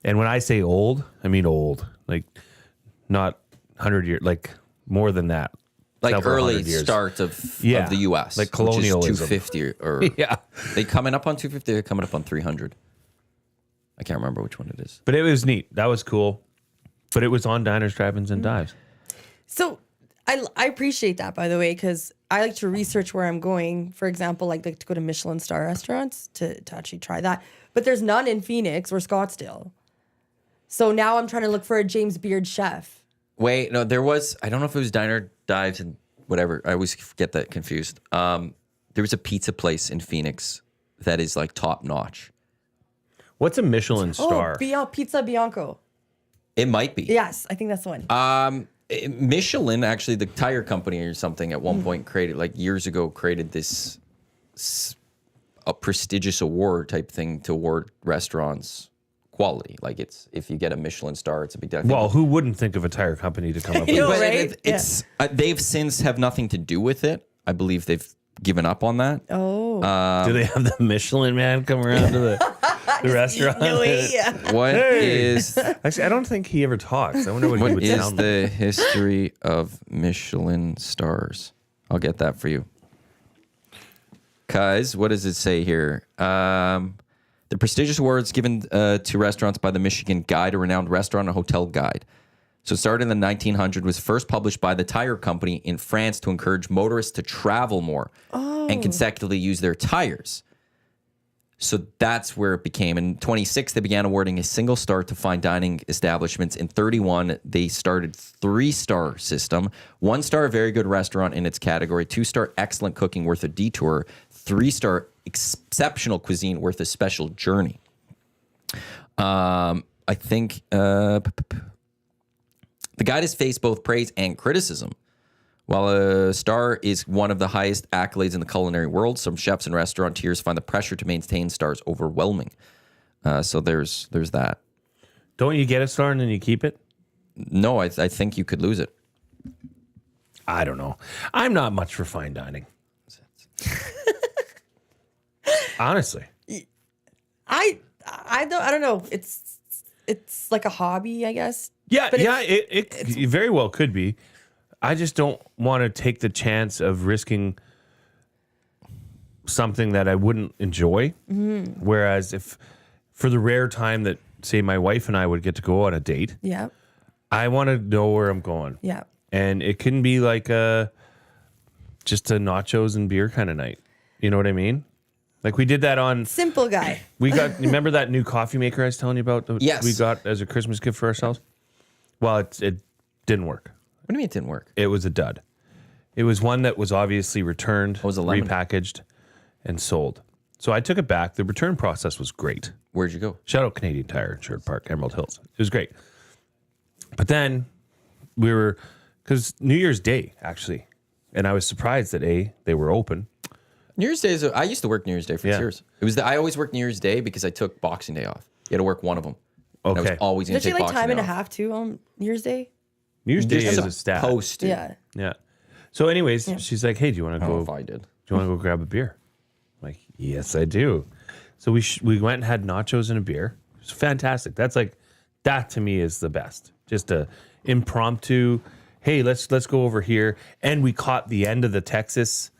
And when I say old, I mean old, like not 100 years, like more than that. Like Several early hundred years. start of the U.S. Like which is colonialism. 250 or Yeah. they coming up on 250. They're coming up on 300. I can't remember which one it is. But it was neat. That was cool. But it was on Diners, Drive-Ins, and Dives. So I appreciate that, by the way, because I like to research where I'm going. For example, like to go to Michelin star restaurants to actually try that. But there's none in Phoenix or Scottsdale. So now I'm trying to look for a James Beard chef. Wait, no, there was. I don't know if it was Diner Dives and whatever. I always get that confused. There was a pizza place in Phoenix that is like top notch. What's a Michelin star? Oh, Pizza Bianco. It might be. Yes, I think that's the one. Michelin, actually, the tire company or something, at one point created, like years ago, created this a prestigious award type thing to award restaurants quality. Like it's if you get a Michelin star, it's a big deal. Well, who wouldn't think of a tire company to come up with know, But right? it's they've since have nothing to do with it. I believe they've given up on that. Oh. Do they have the Michelin man come around to the restaurant? What is Actually, I don't think he ever talks. I wonder what he what would is sound like. the history of Michelin stars? I'll get that for you. Cuz, what does it say here? The prestigious awards given to restaurants by the Michigan Guide, a renowned restaurant and hotel guide. So it started in the 1900s, was first published by the tire company in France to encourage motorists to travel more and consecutively use their tires. So that's where it became. In 26, they began awarding a single star to fine dining establishments. In 31, they started 3-star system. 1-star, very good restaurant in its category. 2-star, excellent cooking worth a detour. 3-star, exceptional cuisine worth a special journey. I think the guide has faced both praise and criticism. While a star is one of the highest accolades in the culinary world, some chefs and restaurateurs find the pressure to maintain stars overwhelming. So there's that. Don't you get a star and then you keep it? No, I think you could lose it. I don't know. I'm not much for fine dining. Honestly. I don't know. It's like a hobby, I guess. Yeah, But it very well could be. I just don't want to take the chance of risking something that I wouldn't enjoy. Whereas if for the rare time that, say, my wife and I would get to go on a date, Yeah. I want to know where I'm going. Yeah. And it can be like just a nachos and beer kind of night. You know what I mean? Like we did that on... Simple guy. We got... Remember that new coffee maker I was telling you about? That Yes. We got as a Christmas gift for ourselves? Well, it didn't work. What do you mean it didn't work? It was a dud. It was one that was obviously returned, was a lemon? repackaged, and sold. So I took it back. The return process was great. Where'd you go? Shout out Canadian Tire in Sherwood Park, Emerald Hills. It was great. But then we were... Because New Year's Day, actually. And I was surprised that, they were open. New Year's Day I used to work New Year's Day for years. It was I always worked New Year's Day because I took Boxing Day off. You had to work one of them. And I was Okay. always going Don't to you take like Boxing time Day and a off. half too on New Year's Day? New Year's Day You're is a stat. supposed to. Yeah. Yeah. So anyways, she's like, hey, do you want to I don't know go... if I did. Do you want to go grab a beer? I'm like, yes, I do. So we went and had nachos and a beer. It was fantastic. That to me is the best. Just a impromptu, hey, let's go over here. And we caught the end of the Texas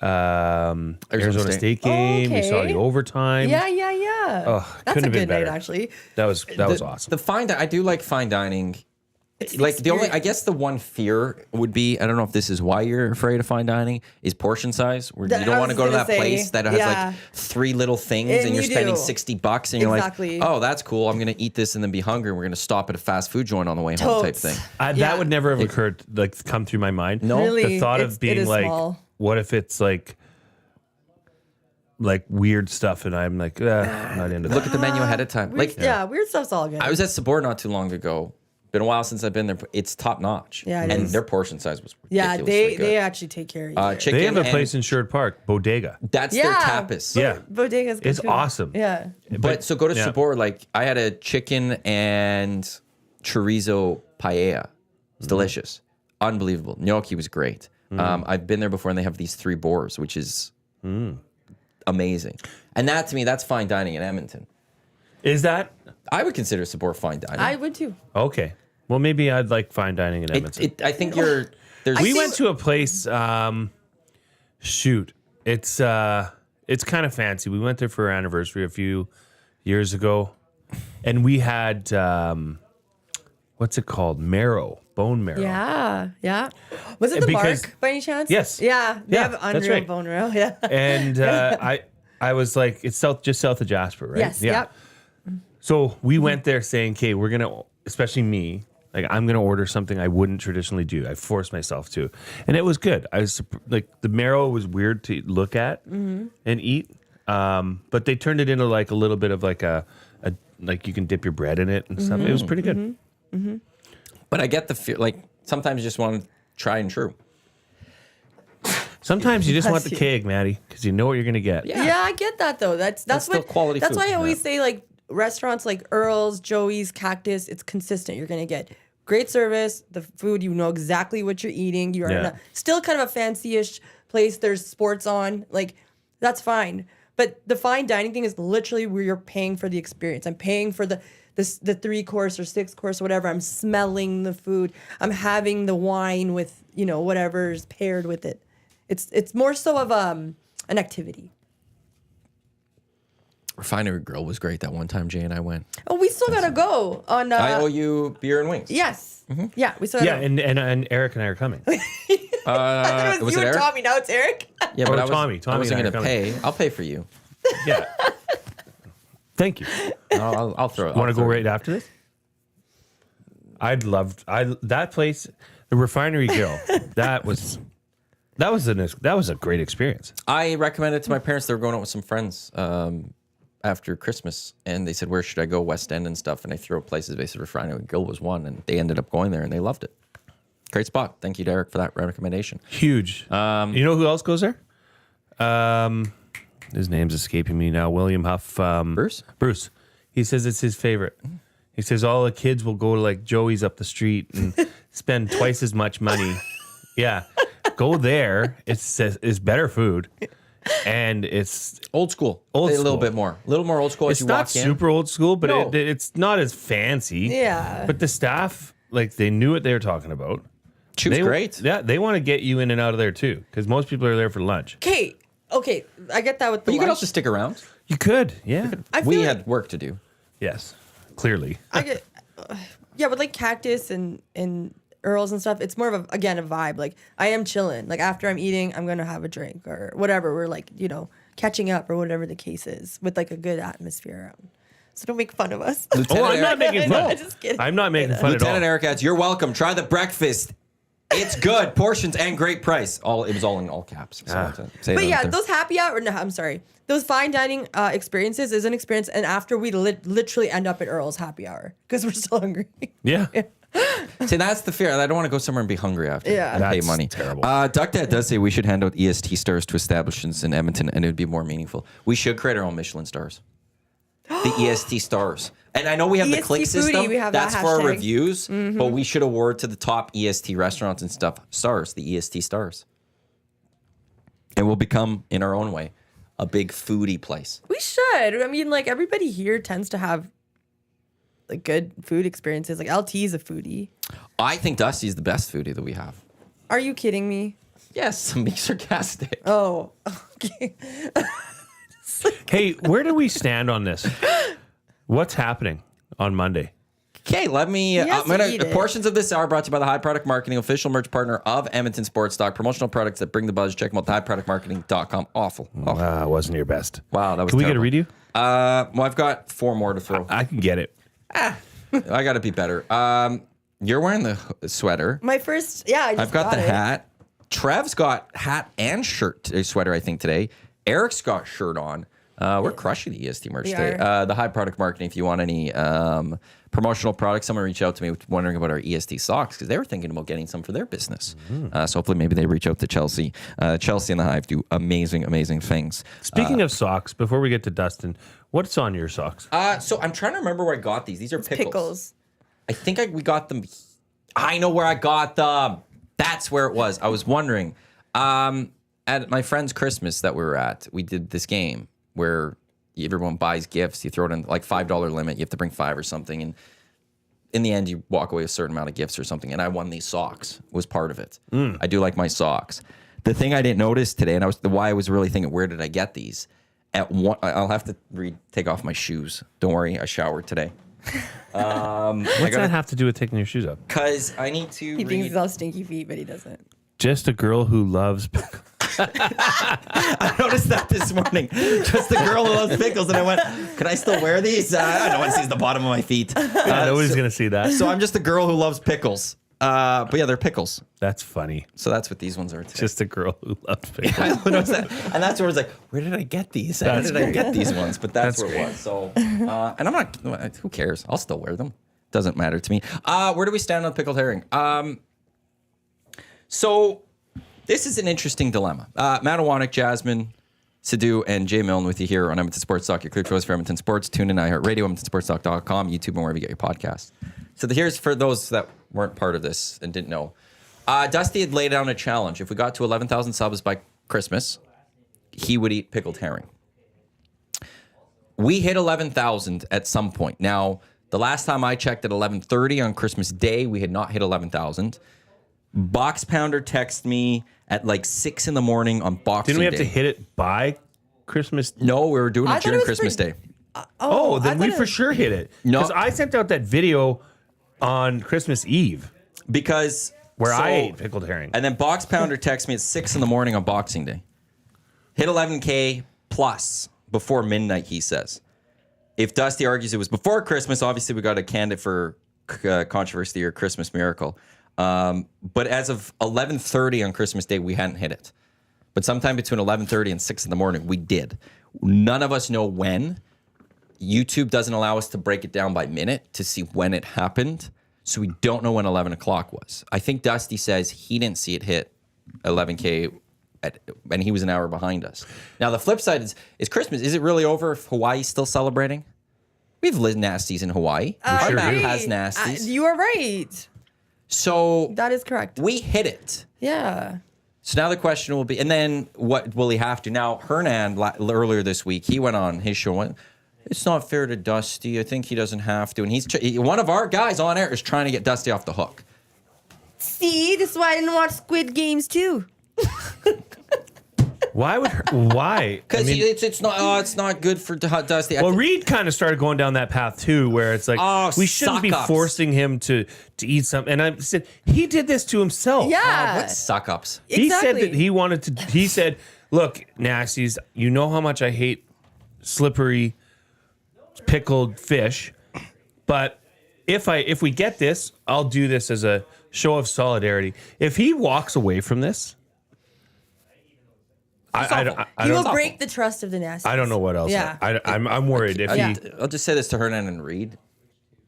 Arizona State game. We saw Okay. the overtime. Yeah. Oh, That's couldn't a have been good better. night, actually. That was awesome. The fine I do like fine dining. It's Like the only, I experience. guess the one fear would be, I don't know if this is why you're afraid of fine dining, is portion size. Where That- you don't I want to was go to gonna that say, place that has yeah. like 3 little things And and you're you spending do. $60 and you're Exactly. like, oh, that's cool. I'm going to eat this and then be hungry. And we're going to stop at a fast food joint on the way home type Totes. thing. That Yeah. would never have occurred, come through my mind. No. Really, The thought it of being is like, small. what if it's like weird stuff and I'm like, I'm not into that. Look at the menu ahead of time. Like, Weird stuff's all good. I was at Sabor not too long ago. Been a while since I've been there. It's top notch. Yeah, it and is. their portion size was yeah, ridiculously they good. actually take care of you. there. Chicken They have a and- place in Sherwood Park, Bodega. That's their tapas. Yeah. Bodega's good It's too. awesome. Yeah. But so go to yeah. Sabor. Like I had a chicken and chorizo paella. It's delicious, unbelievable. Gnocchi was great. I've been there before, and they have these 3 boars, which is amazing. And that to me, that's fine dining in Edmonton. Is that I would consider Sabor fine dining. I would too. okay? Well, maybe I'd like fine dining in Edmonton. I think you're. There's. We went to a place. Shoot, it's kind of fancy. We went there for our anniversary a few years ago, and we had what's it called? Bone marrow. Yeah. Was it the Because- Mark by any chance? Yes. Yeah. They Yeah, have that's unreal right. bone marrow. Yeah. And I was like, it's just south of Jasper, right? Yes. Yeah. Yep. So we went there saying, okay, we're gonna, especially me, like I'm gonna order something I wouldn't traditionally do. I forced myself to, and it was good. I was like, the marrow was weird to look at and eat, but they turned it into like a little bit of like a like you can dip your bread in it and stuff. It was pretty good. But I get the fear. Like sometimes you just want to try and true. Sometimes you just want the Bless you. cake, Maddie, because you know what you're gonna get. Yeah. Yeah, I get that though. That's still what quality That's food. why I always say like restaurants like Earl's, Joey's, Cactus. It's consistent. You're gonna get great service. The food, you know exactly what you're eating. You are in Yeah. a, still kind of a fancy-ish place. There's sports on. Like that's fine. But the fine dining thing is literally where you're paying for the experience. I'm paying for the 3-course or 6-course, whatever. I'm smelling the food. I'm having the wine with whatever's paired with it. It's more so of an activity. Refinery Grill was great that one time Jay and I went. Oh, we still gotta go on. I owe you beer and wings. Yes. Yeah, we still. Yeah, Gotta and Eric and I are coming. I thought it was was you it and Eric? Tommy. Now it's Eric. Yeah, Or but I Tommy. Tommy wasn't and I going are to coming. pay. I'll pay for you. Yeah. Thank you. I'll throw it. Want to go right after this? That place, the Refinery Grill. That was a great experience. I recommended it to my parents. They were going out with some friends after Christmas, and they said, "Where should I go?" West End and stuff. And I threw out places. They said Refinery Grill was one, and they ended up going there, and they loved it. Great spot. Thank you, Derek, for that recommendation. Huge. You know who else goes there? His name's escaping me now. William Huff. Bruce? Bruce. He says it's his favorite. He says all the kids will go to like Joey's up the street and spend twice as much money. Yeah. Go there. It's better food. And it's Old school. Old A little school. bit more. A little more old school as it's you not walk in. super old school, but No. it's not as fancy. Yeah. But the staff, like, they knew what they were talking about. She was great. Yeah, they want to get you in and out of there too, because most people are there for lunch. Okay, I get that with the But you could lunch. also stick around. You could, yeah. I feel We like had work to do. Yes, clearly. I get, yeah, with like Cactus and Earls and stuff, it's more of a vibe. Like I am chilling. Like after I'm eating, I'm gonna have a drink or whatever. We're like, catching up or whatever the case is with like a good atmosphere around. So don't make fun of us. Lieutenant I'm not making fun. I'm just kidding. I'm not making fun at Lieutenant all. Eric adds, "You're welcome. Try the breakfast. It's good. Portions and great price." It was all in all caps. So I had to say But that yeah, out there. those happy hour. No, I'm sorry. Those fine dining experiences is an experience, and after we literally end up at Earl's happy hour because we're still hungry. Yeah. See, that's the fear. I don't want to go somewhere and be hungry after. Yeah. And pay That's money. terrible. Duck Dad does say we should hand out EST stars to establishments in Edmonton, and it would be more meaningful. We should create our own Michelin stars. The EST stars. And I know we have the EST click foodie, system. we have that That's for our hashtag. reviews, but we should award to the top EST restaurants and stuff stars, the EST stars. And we'll become, in our own way, a big foodie place. We should. I mean, like everybody here tends to have like good food experiences. Like LT is a foodie. I think Dusty's the best foodie that we have. Are you kidding me? Yes, I'm being sarcastic. Oh, okay. Hey, where do we stand on this? What's happening on Monday? Okay, let me. has I'm gonna. to eat it. Portions of this are brought to you by the High Product Marketing, official merch partner of Edmonton Sports Stock. Promotional products that bring the buzz. Check them out. highproductmarketing.com. Awful. Wasn't your best. Wow, that was. Can we get a terrible. review? Well, I've got 4 more to throw. I can get it. I got to be better. You're wearing the sweater. My first, yeah. I just I've got the it. hat. Trev's got hat and shirt sweater. I think today. Eric's got shirt on. We're crushing the EST merch We today. are. The High Product Marketing. If you want any promotional products, someone reached out to me wondering about our EST socks because they were thinking about getting some for their business. So hopefully, maybe they reach out to Chelsea. Chelsea and the Hive do amazing things. Speaking of socks, before we get to Dustin, what's on your socks? So I'm trying to remember where I got these. These are pickles. Pickles. I think we got them. I know where I got them. That's where it was. I was wondering. At my friend's Christmas that we were at, we did this game where everyone buys gifts. You throw it in like $5 limit. You have to bring 5 or something. And in the end, you walk away with a certain amount of gifts or something. And I won these socks. Was part of it. I do like my socks. The thing I didn't notice today, and why I was really thinking, where did I get these? I'll have to take off my shoes. Don't worry, I showered today. What's that have to do with taking your shoes off? Because I need to He thinks read. he's all stinky feet, but he doesn't. Just a girl who loves. I noticed that this morning. Just a girl who loves pickles, and I went, "Can I still wear these?" No one sees the bottom of my feet. Nobody's gonna see that. So I'm just a girl who loves pickles. But yeah, they're pickles. That's funny. So that's what these ones are today. Just a girl who loves pickles. I noticed that, and that's where I was like, "Where did I get these? How That's did I get these ones?" But that's That's where it was. So, and I'm not. Who cares? I'll still wear them. Doesn't matter to me. Where do we stand on pickled herring? So this is an interesting dilemma. Matt Iwanyk, Jasmine Sidhu, and Jay Milne with you here on Edmonton Sports Talk. Your clear choice for Edmonton Sports. Tune in, iHeartRadio, EdmontonSportsTalk.com, YouTube, and wherever you get your podcasts. So here's for those that weren't part of this and didn't know. Dusty had laid down a challenge. If we got to 11,000 subs by Christmas, he would eat pickled herring. We hit 11,000 at some point. Now, the last time I checked at 11:30 on Christmas Day, we had not hit 11,000. Box Pounder texted me at like 6 in the morning on Boxing Didn't we have Day. to hit it by Christmas? No, we were doing I it thought during it was Christmas Day. Oh, then I we thought for it- sure hit it. No. Because I sent out that video on Christmas Eve Because where I so- ate pickled herring. And then Box Pounder texts me at 6 in the morning on Boxing Day. Hit 11K plus before midnight, he says. if Dusty argues it was before Christmas, obviously we got a candidate for controversy or Christmas miracle. But as of 11:30 on Christmas Day, we hadn't hit it. But sometime between 11:30 and 6 in the morning, we did. None of us know when. YouTube doesn't allow us to break it down by minute to see when it happened. So we don't know when 11 o'clock was. I think Dusty says he didn't see it hit 11K and he was an hour behind us. Now, the flip side is Christmas. Is it really over if Hawaii's still celebrating? We have nasties in Hawaii. Our sure map do. has nasties. You are right. So That is correct. we hit it. Yeah. So now the question will be, and then what will he have to? Now, Hernan, earlier this week, he went on his show and went, it's not fair to Dusty. I think he doesn't have to. And one of our guys on air is trying to get Dusty off the hook. See, this is why I didn't watch Squid Games too. Why? Because it's not good for Dusty. Well, Reed kind of started going down that path too, where it's like we shouldn't be suck-ups. forcing him to eat something. And I said he did this to himself. Yeah. what suck ups? He said Exactly. that he wanted to. He said, "Look, nasties, you know how much I hate slippery pickled fish, but if we get this, I'll do this as a show of solidarity. If he walks away from this, I He will don't. break the trust of the nasty. I don't know what else. Yeah. I'm worried if Yeah. he. I'll just say this to Hernan and Reed.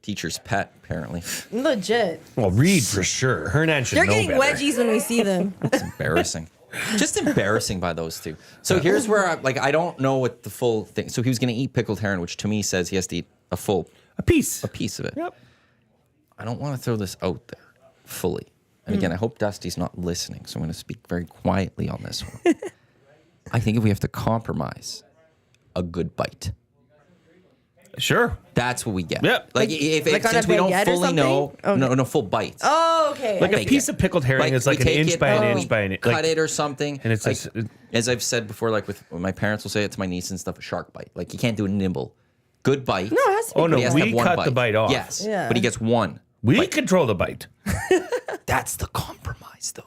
Teacher's pet, apparently. Legit. Well, Reed for sure. Hernan should They're know getting better. wedgies when we see them. It's embarrassing. Just embarrassing by those two. So here's where I don't know what the full thing. So he was going to eat pickled herring, which to me says he has to eat a piece. piece of it. Yep. I don't want to throw this out there fully. And again, I hope Dusty's not listening, so I'm going to speak very quietly on this one. I think if we have to compromise, a good bite. Sure. That's what we get. Yep. Like, Like on since a we don't baguette or fully know, something? no full bites. Oh, okay. Like a Bake piece it. of pickled herring is like we an take inch it, by an we inch by an inch. cut Like, it or something. and it's like, as I've said before, like with my parents will say it to my niece and stuff, a shark bite. Like you can't do a nimble. Good bite. No, it has to be Oh, no, but he has to we have one cut the bite off. Yes. Yeah. But he gets one. we control the bite. That's the compromise, though.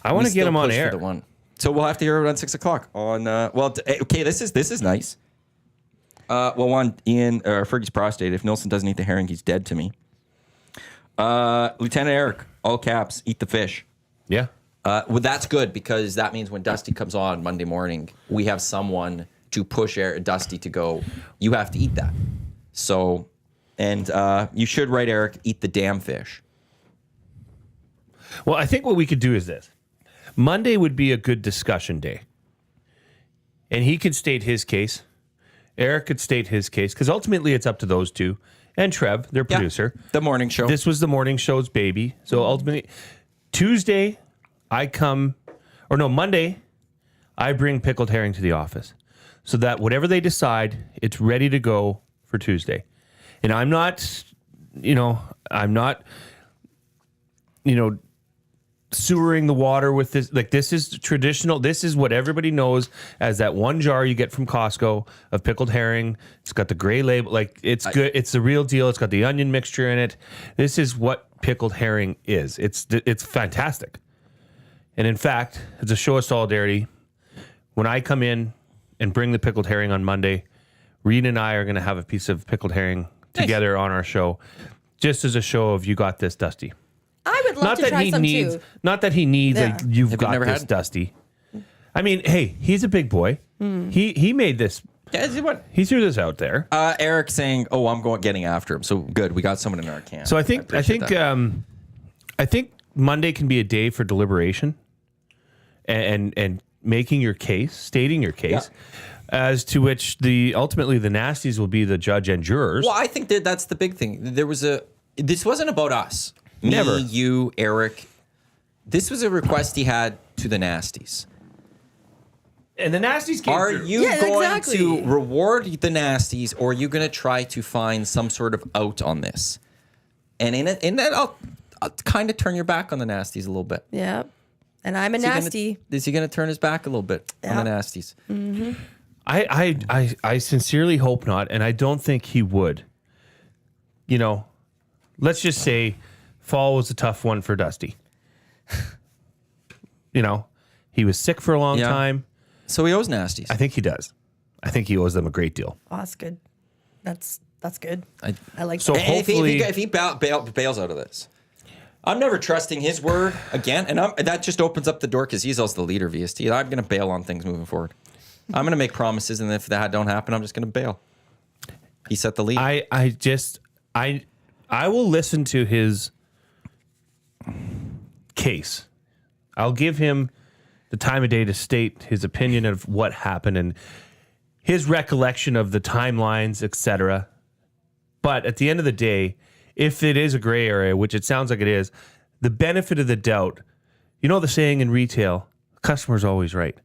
I want We to get still him on push for air. the one. So we'll have to hear it on 6 o'clock. On okay, this is nice. One, Ian Fergie's prostate. If Nilsson doesn't eat the herring, he's dead to me. Lieutenant Eric, all caps, eat the fish. Yeah. Well, that's good because that means when Dusty comes on Monday morning, we have someone to push Dusty to go, you have to eat that. So, and you should write, Eric, eat the damn fish. Well, I think what we could do is this. Monday would be a good discussion day. And he could state his case. Eric could state his case because ultimately it's up to those two. And Trev, their Yeah. producer. The morning show. This was the morning show's baby. So ultimately, Tuesday, Monday, I bring pickled herring to the office so that whatever they decide, it's ready to go for Tuesday. And I'm not sewering the water with this. Like, this is traditional. This is what everybody knows as that one jar you get from Costco of pickled herring. It's got the gray label. Like, it's good. It's the real deal. It's got the onion mixture in it. This is what pickled herring is. It's fantastic. And in fact, it's a show of solidarity. When I come in and bring the pickled herring on Monday, Reed and I are going to have a piece of pickled herring together on our show, just as a show of you got this, Dusty. I would love to try some too. Not that he needs Yeah. like you've Have you got never this, had? Dusty. I mean, hey, he's a big boy. He made this. Yeah, what? He threw this out there. Eric saying, "Oh, I'm getting after him." So good, we got someone in our camp. So I think appreciate that. I think Monday can be a day for deliberation and making your case, stating your case, as to which ultimately the nasties will be the judge and jurors. Well, I think that's the big thing. This wasn't about us. Never. Me, you, Eric. This was a request he had to the nasties. And the nasties came Are through. you Yeah, going exactly. to reward the nasties, or are you going to try to find some sort of out on this? And in that, I'll kind of turn your back on the nasties a little bit. Yeah. And I'm a nasty. Is he going to turn his back a little bit on the nasties? I sincerely hope not, and I don't think he would. You know, let's just say fall was a tough one for Dusty. You know, he was sick for a long Yeah. time. So he owes nasties. I think he does. I think he owes them a great deal. Oh, that's good. That's good. I like So that. hopefully- if he bails out of this, I'm never trusting his word again, and that just opens up the door because he's also the leader of EST. I'm going to bail on things moving forward. I'm going to make promises, and if that don't happen, I'm just going to bail. He set the lead. I will listen to his case. I'll give him the time of day to state his opinion of what happened and his recollection of the timelines, etc. But at the end of the day, if it is a gray area, which it sounds like it is, the benefit of the doubt, you know the saying in retail, the customer's always right.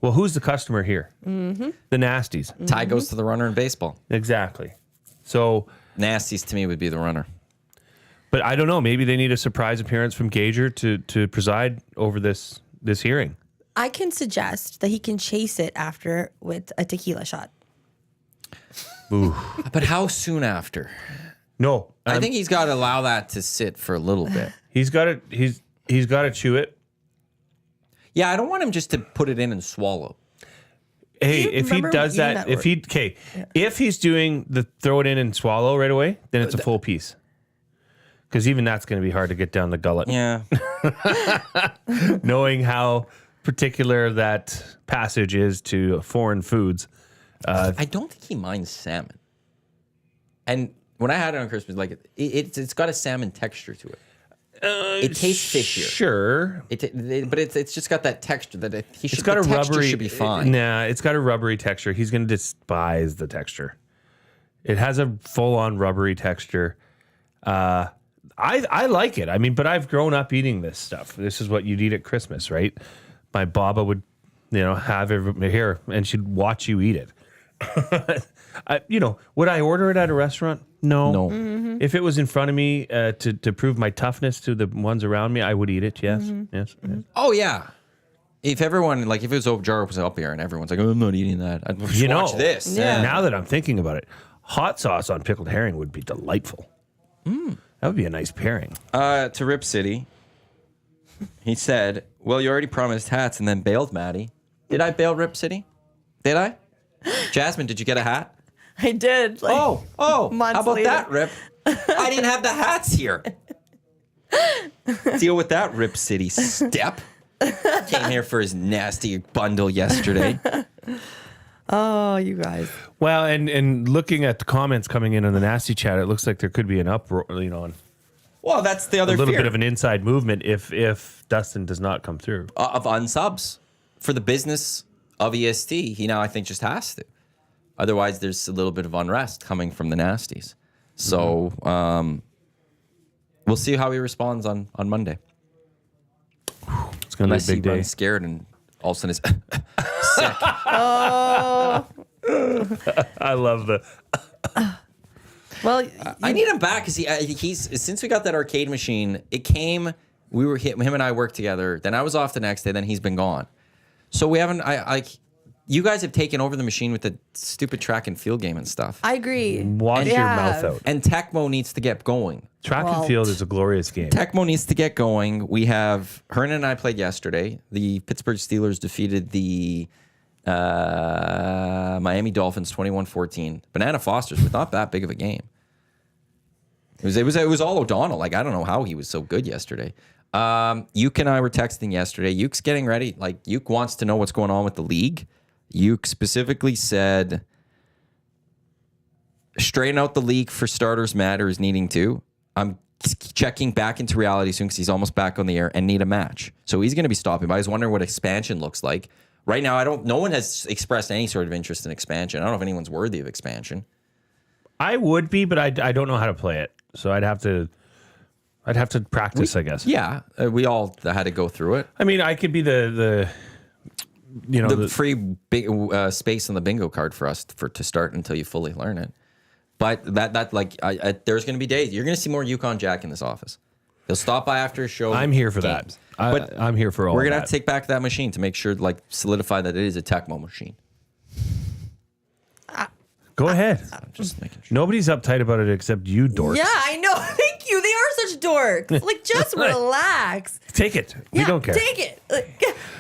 Well, who's the customer here? Mm-hmm. The nasties. Tie goes to the runner in baseball. Exactly. So Nasties to me would be the runner. but I don't know. Maybe they need a surprise appearance from Gager to preside over this hearing. I can suggest that he can chase it after with a tequila shot. Ooh. But how soon after? No, I think he's got to allow that to sit for a little bit. he's got to he's got to chew it. Yeah, I don't want him just to put it in and swallow. Hey, You if he remember does using that, that if he's doing the throw it in and swallow right away, then it's a full piece. Because even that's going to be hard to get down the gullet. Yeah. Knowing how particular that passage is to foreign foods. I don't think he minds salmon. And when I had it on Christmas, like it's got a salmon texture to it. It tastes fishier. Sure. But it's just got that texture that It's got a the texture rubbery. should be fine. Nah, it's got a rubbery texture. He's going to despise the texture. It has a full-on rubbery texture. I like it. I mean, but I've grown up eating this stuff. This is what you'd eat at Christmas, right? My Baba would, have it here, and she'd watch you eat it. Would I order it at a restaurant? No. No. If it was in front of me to prove my toughness to the ones around me, I would eat it. Yes. Yes. Yes. Oh yeah. If everyone if it was jar was up here and everyone's like, oh, I'm not eating that. I'd watch this. Yeah. Now that I'm thinking about it, hot sauce on pickled herring would be delightful. That would be a nice pairing. To Rip City, he said, well, you already promised hats and then bailed Maddie. Did I bail Rip City? Did I? Jasmine, did you get a hat? I did. Oh, months how about later. that, Rip? I didn't have the hats here. Deal with that, Rip City step. Came here for his nasty bundle yesterday. Oh, you guys. Well, and looking at the comments coming in on the nasty chat, it looks like there could be an uproar, Well, that's the a other little fear bit of an inside movement if Dustin does not come through. of unsubs for the business of EST. He now, I think, just has to. Otherwise, there's a little bit of unrest coming from the nasties. So we'll see how he responds on Monday. It's going to Unless be a he big day. runs scared and all of a sudden is sick. I love the. Well, I need him back because he's since we got that arcade machine. It came. Him and I worked together. Then I was off the next day. Then he's been gone. So we haven't. You guys have taken over the machine with the stupid track and field game and stuff. I agree. Wash your Yeah. mouth out. And Techmo needs to get going. Track Well, and field is a glorious game. Techmo needs to get going. We have Hernan and I played yesterday. The Pittsburgh Steelers defeated the Miami Dolphins 21-14. Banana Foster's was not that big of a game. It was all O'Donnell. I don't know how he was so good yesterday. Uke and I were texting yesterday. Uke's getting ready. Uke wants to know what's going on with the league. Uke specifically said, straighten out the league for starters matters needing to. I'm checking back into reality soon because he's almost back on the air and need a match. So he's going to be stopping by. I was wondering what expansion looks like. Right now, no one has expressed any sort of interest in expansion. I don't know if anyone's worthy of expansion. I would be, but I don't know how to play it, so I'd have to practice, I guess. Yeah, we all had to go through it. I mean, I could be the free space on the bingo card for us to start until you fully learn it. But there's going to be days you're going to see more Yukon Jack in this office. He'll stop by after a show. I'm here for games. that. But I'm here for all. We're going to that. have to take back that machine to make sure, solidify that it is a Techmo machine. Go ahead. I'm just making sure. Nobody's uptight about it except you, dorks. Yeah, I know. Thank you. They are such dorks. Just relax. Take it. We don't care. Take it.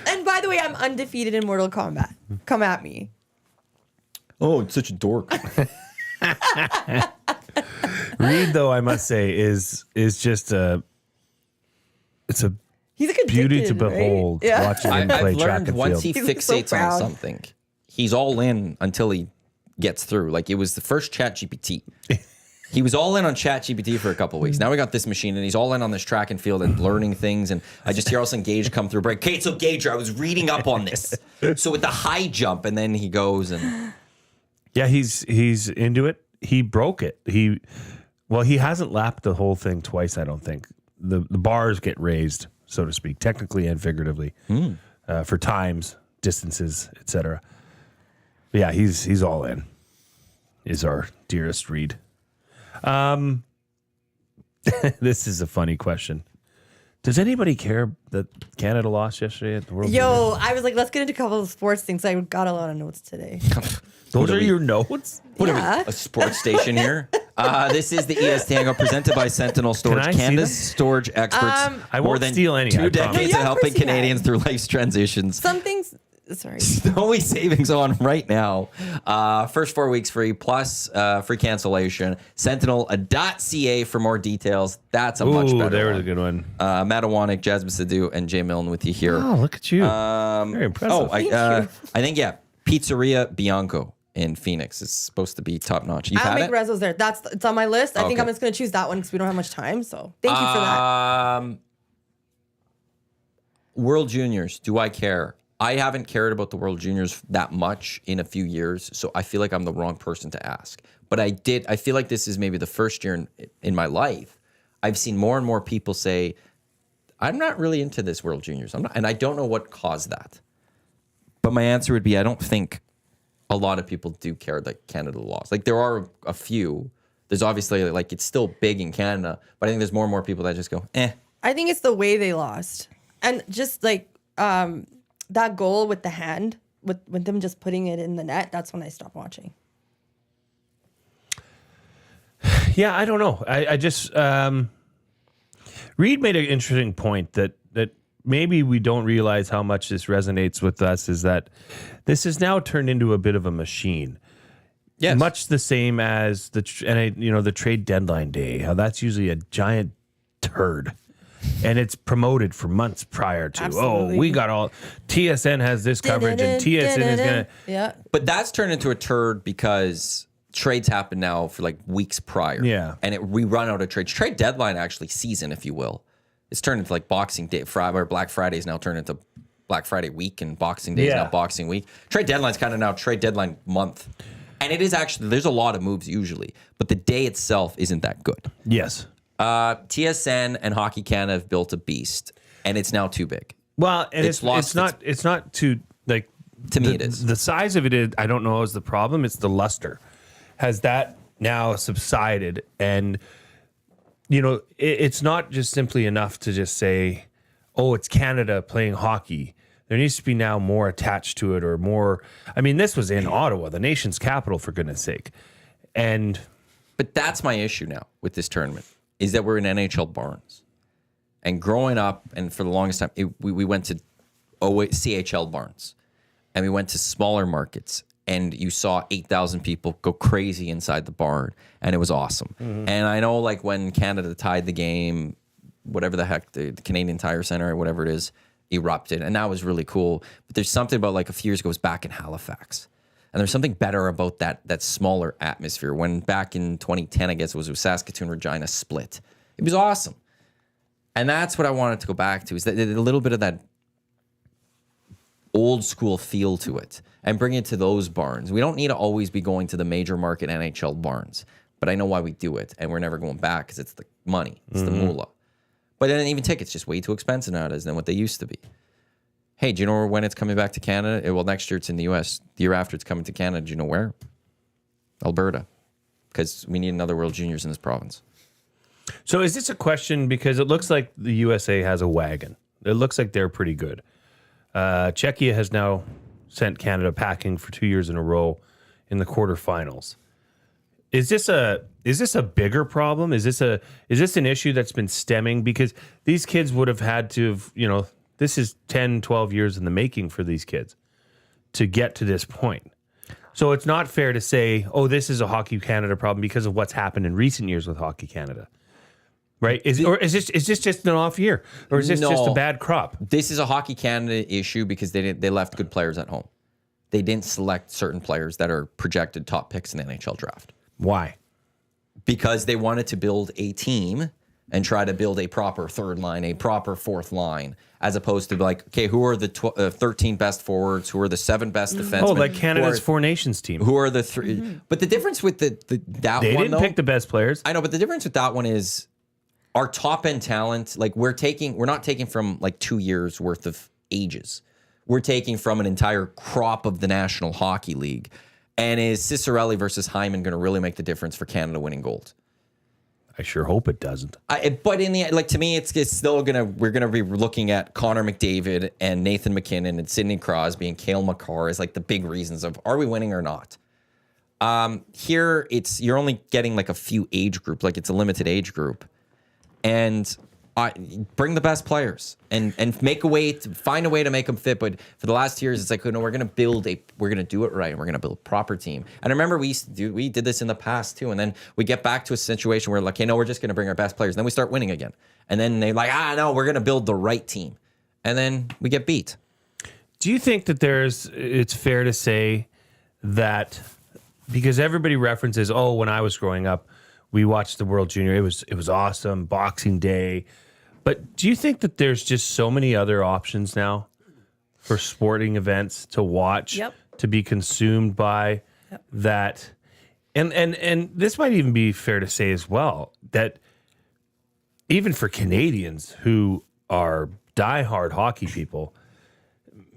And by the way, I'm undefeated in Mortal Kombat. Come at me. Oh, it's such a dork. Reed, though, I must say, is just it's a He's like beauty to addicted, right? behold Yeah. watching him play I've track learned and once field. he He's so fixates on proud. something, he's all in until he gets through. Like it was the first ChatGPT. He was all in on ChatGPT for a couple of weeks. Now we got this machine, and he's all in on this track and field and learning things. And I just hear all of a sudden Gage come through break. Okay, so Gage, I was reading up on this. So with the high jump, and then he goes and Yeah, he's into it. He broke it. He hasn't lapped the whole thing twice, I don't think. The bars get raised, so to speak, technically and figuratively, for times, distances, etc. Yeah, he's all in. Is our dearest Reed. This is a funny question. Does anybody care that Canada lost yesterday at the World Juniors? Yo, I was like, let's get into a couple of sports things. I got a lot of notes today. Those are your notes? what Yeah. are we, a sports station here? This is the EST Hangout presented by Sentinel Storage, Can I see Canada's them? storage experts. I won't steal any, I 2 promise. decades Yeah, of of helping course you Canadians can. through life's transitions. Some things, sorry. The only savings on right now. First 4 weeks free plus free cancellation. Sentinel.ca for more details. That's a much Ooh, better there was one. a good one. Matt Iwanyk, Jasmine Sidhu, and Jay Milne with you here. Oh, look at you. Very impressive. I think, yeah, Pizzeria Bianco in Phoenix is supposed to be top notch. You've I'll had make it? rezos there. It's on my list. I think Okay. I'm just going to choose that one because we don't have much time. So thank you for that. World Juniors, do I care? I haven't cared about the World Juniors that much in a few years, so I feel like I'm the wrong person to ask. But I feel like this is maybe the first year in my life I've seen more and more people say, I'm not really into this World Juniors. I'm not, and I don't know what caused that. But my answer would be I don't think a lot of people do care that Canada lost. Like there are a few. There's obviously like it's still big in Canada, but I think there's more and more people that just go, eh. I think it's the way they lost. And just like that goal with the hand, with them just putting it in the net, that's when I stopped watching. Yeah, I don't know. I just Reed made an interesting point that maybe we don't realize how much this resonates with us is that this has now turned into a bit of a machine. Yes. Much the same as the trade deadline day, how that's usually a giant turd. And it's promoted for months prior to, Absolutely. we got all, TSN has this coverage and TSN is going to, Yeah. But that's turned into a turd because trades happen now for like weeks prior. Yeah. And we run out of trades. Trade deadline actually season, if you will. It's turned into like Boxing Day, Friday, or Black Friday is now turned into Black Friday week, and Boxing Day is Yeah. now Boxing week. Trade deadline's kind of now trade deadline month. And it is actually, there's a lot of moves usually, but the day itself isn't that good. yes. TSN and Hockey Canada have built a beast, and it's now too big. Well, and It's lost it's not too, like, To me, the, it is. The size of it is, I don't know, is the problem. It's the luster. Has that now subsided? And, it's not just simply enough to just say, oh, it's Canada playing hockey. There needs to be now more attached to it or more. I mean, this was in Ottawa, the nation's capital, for goodness sake. But that's my issue now with this tournament, is that we're in NHL barns. And growing up, and for the longest time, we went to CHL barns. And we went to smaller markets. And you saw 8,000 people go crazy inside the barn. And it was awesome. Mm-hmm. And I know like when Canada tied the game, whatever the heck, the Canadian Tire Center or whatever it is, erupted. And that was really cool. But there's something about like a few years ago, it was back in Halifax. And there's something better about that smaller atmosphere. When back in 2010, I guess it was Saskatoon, Regina split. It was awesome. And that's what I wanted to go back to, is that a little bit of that old school feel to it and bring it to those barns. We don't need to always be going to the major market NHL barns, but I know why we do it. And we're never going back because it's the money. It's the moolah. But then even tickets just way too expensive nowadays than what they used to be. Hey, do you know when it's coming back to Canada? Well, next year it's in the U.S. The year after it's coming to Canada. Do you know where? Alberta. Because we need another World Juniors in this province. So is this a question, because it looks like the USA has a wagon. It looks like they're pretty good. Czechia has now sent Canada packing for 2 years in a row in the quarterfinals. Is this a bigger problem? Is this an issue that's been stemming? Because these kids would have had to have, this is 10, 12 years in the making for these kids to get to this point. So it's not fair to say, oh, this is a Hockey Canada problem because of what's happened in recent years with Hockey Canada. Right? Is this just an off year? Or is this just a bad crop? This is a Hockey Canada issue because they left good players at home. They didn't select certain players that are projected top picks in the NHL draft. Why? Because they wanted to build a team and try to build a proper third line, a proper fourth line, as opposed to like, okay, who are the 13 best forwards? Who are the 7 best defensemen? Oh, like Canada's Four Nations team. Who are the 3? But the difference with that they one, didn't pick the best players. I know, but the difference with that one is our top end talent. Like we're not taking from like 2 years worth of ages. We're taking from an entire crop of the National Hockey League. And is Cicerelli versus Hyman going to really make the difference for Canada winning gold? I sure hope it doesn't. But in the to me, it's still we're gonna be looking at Connor McDavid and Nathan McKinnon and Sidney Crosby and Cale Makar as like the big reasons of are we winning or not. Here you're only getting like a few age group, like it's a limited age group, and bring the best players and find a way to make them fit. But for the last years, it's like, no, we're gonna do it right, and we're gonna build a proper team. And I remember we did this in the past too, and then we get back to a situation where like, hey, no, we're just gonna bring our best players, and then we start winning again, and then they're like, no, we're gonna build the right team, and then we get beat. Do you think that it's fair to say that because everybody references, oh, when I was growing up, we watched the World Junior, it was awesome, Boxing Day. But do you think that there's just so many other options now for sporting events to watch, to be consumed by, that, and this might even be fair to say as well, that even for Canadians who are diehard hockey people,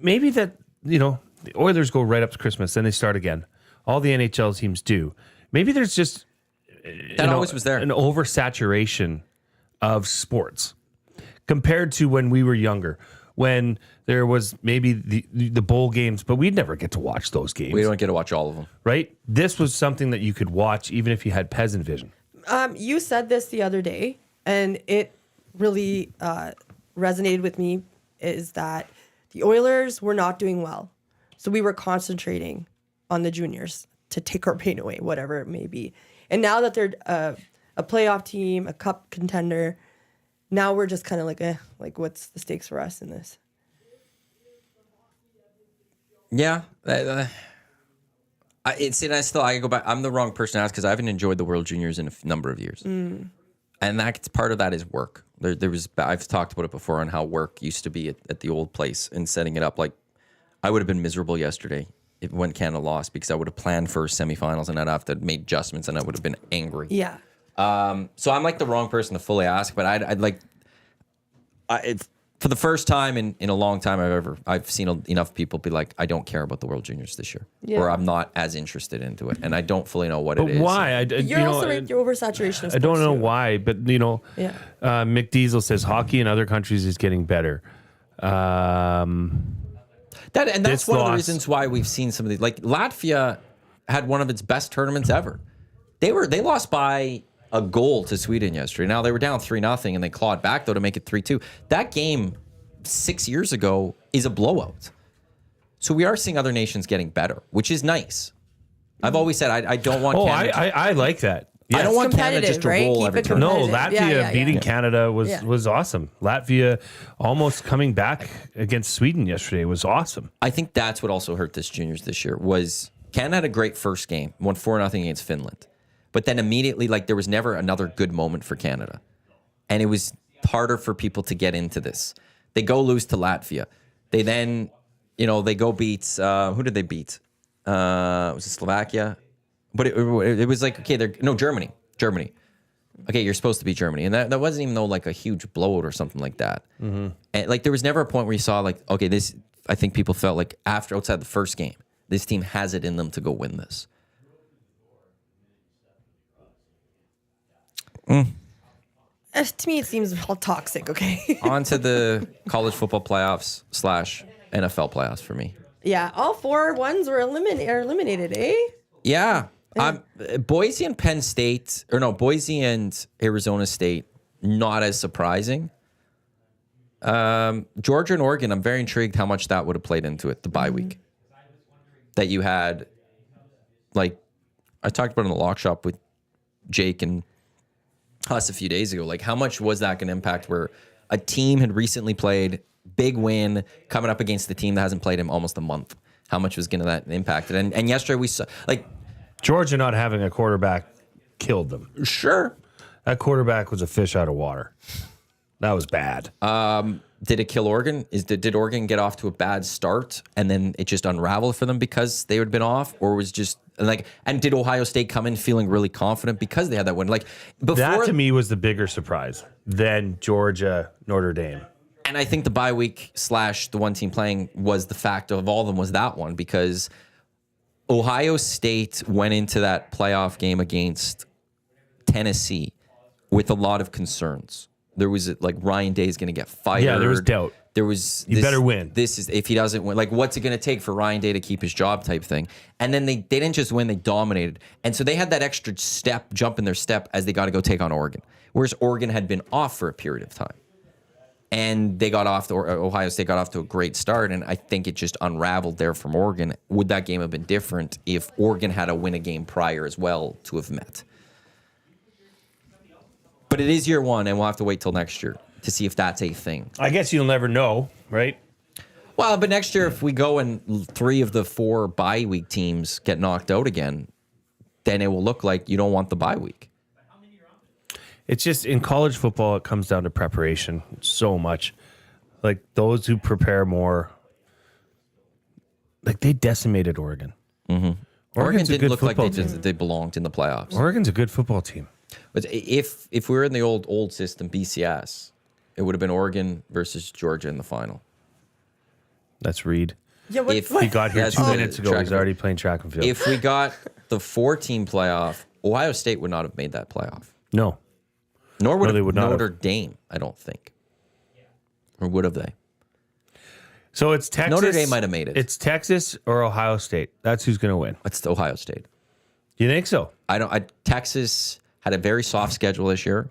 maybe that, the Oilers go right up to Christmas, then they start again. All the NHL teams do. Maybe there's just always was there, an oversaturation of sports. Compared to when we were younger, when there was maybe the bowl games, but we'd never get to watch those games. We don't get to watch all of them. Right? This was something that you could watch even if you had peasant vision. You said this the other day, and it really resonated with me, is that the Oilers were not doing well. So we were concentrating on the juniors to take our pain away, whatever it may be. And now that they're a playoff team, a cup contender, now we're just kind of like what's the stakes for us in this? Yeah. I go back. I'm the wrong person to ask because I haven't enjoyed the World Juniors in a number of years. And that's part of that is work. I've talked about it before on how work used to be at the old place and setting it up. Like I would have been miserable yesterday when Canada lost because I would have planned for semifinals and I'd have to make adjustments and I would have been angry. Yeah. So I'm like the wrong person to fully ask, but it's for the first time in a long time I've seen enough people be like, I don't care about the World Juniors this year, or I'm not as interested into it, and I don't fully know what it is. But why? You're also right, your oversaturation of sports. I don't know too. why, but Mick Diesel says hockey in other countries is getting better. That's one of the reasons why we've seen some of these. Like Latvia had one of its best tournaments ever. They lost by a goal to Sweden yesterday. Now they were down 3-0 and they clawed back though to make it 3-2. That game 6 years ago is a blowout. So we are seeing other nations getting better, which is nice. I've always said I don't want Canada. I like that. Yes. I don't want Canada just to roll every turn. No, Latvia beating Canada was awesome. Latvia almost coming back against Sweden yesterday was awesome. I think that's what also hurt this juniors this year was Canada had a great first game, won 4-0 against Finland. But then immediately, there was never another good moment for Canada. And it was harder for people to get into this. They go lose to Latvia. They then, they go beat, who did they beat? Was it Slovakia? But it was like, okay, Germany. Germany. Okay, you're supposed to beat Germany. And that wasn't even like a huge blowout or something like that. Mm-hmm. And there was never a point where you saw okay, this, I think people felt like outside the first game, this team has it in them to go win this. To me, it seems all toxic, okay? On to the college football playoffs / NFL playoffs for me. Yeah, all 4 ones were eliminated, eh? Yeah. Boise and Penn State, Boise and Arizona State, not as surprising. Georgia and Oregon, I'm very intrigued how much that would have played into it, the bye week. That you had like I talked about in the lock shop with Jake and us a few days ago. Like, how much was that going to impact where a team had recently played, big win, coming up against the team that hasn't played in almost a month? How much was going to that impact it? And yesterday we saw, like, Georgia not having a quarterback killed them. sure. That quarterback was a fish out of water. That was bad. Did it kill Oregon? Did Oregon get off to a bad start and then it just unraveled for them because they had been off, or was just like? And did Ohio State come in feeling really confident because they had that win? Like before, That to me was the bigger surprise than Georgia, Notre Dame. and I think the bye week / the one team playing was the fact of all of them was that one, because Ohio State went into that playoff game against Tennessee with a lot of concerns. There was like Ryan Day is going to get fired. Yeah, there was doubt. There was You better win. This is if he doesn't win. Like, what's it going to take for Ryan Day to keep his job type thing? And then they didn't just win; they dominated. And so they had that extra jump in their step as they got to go take on Oregon. Whereas Oregon had been off for a period of time, and they got off. Ohio State got off to a great start, and I think it just unraveled there from Oregon. Would that game have been different if Oregon had to win a game prior as well to have met? But it is year one, and we'll have to wait till next year to see if that's a thing. I guess you'll never know, right? Well, but next year, if we go and 3 of the 4 bye week teams get knocked out again, then it will look like you don't want the bye week. It's just in college football, it comes down to preparation so much. Like those who prepare more, like they decimated Oregon. Oregon Oregon's a didn't good look like football team. they belonged in the playoffs. Oregon's a good football team. But if we were in the old system, BCS, it would have been Oregon versus Georgia in the final. That's Reed. Yeah, If He got here That's 2 the minutes ago. track He's and already playing track and field. If we got the 4-team playoff, Ohio State would not have made that playoff. No. Nor would, No, they would not Notre have. Dame, I don't think. Or would have they? So it's Texas. Notre Dame might have made it. It's Texas or Ohio State. That's who's going to win. It's Ohio State. You think so? Texas had a very soft schedule this year.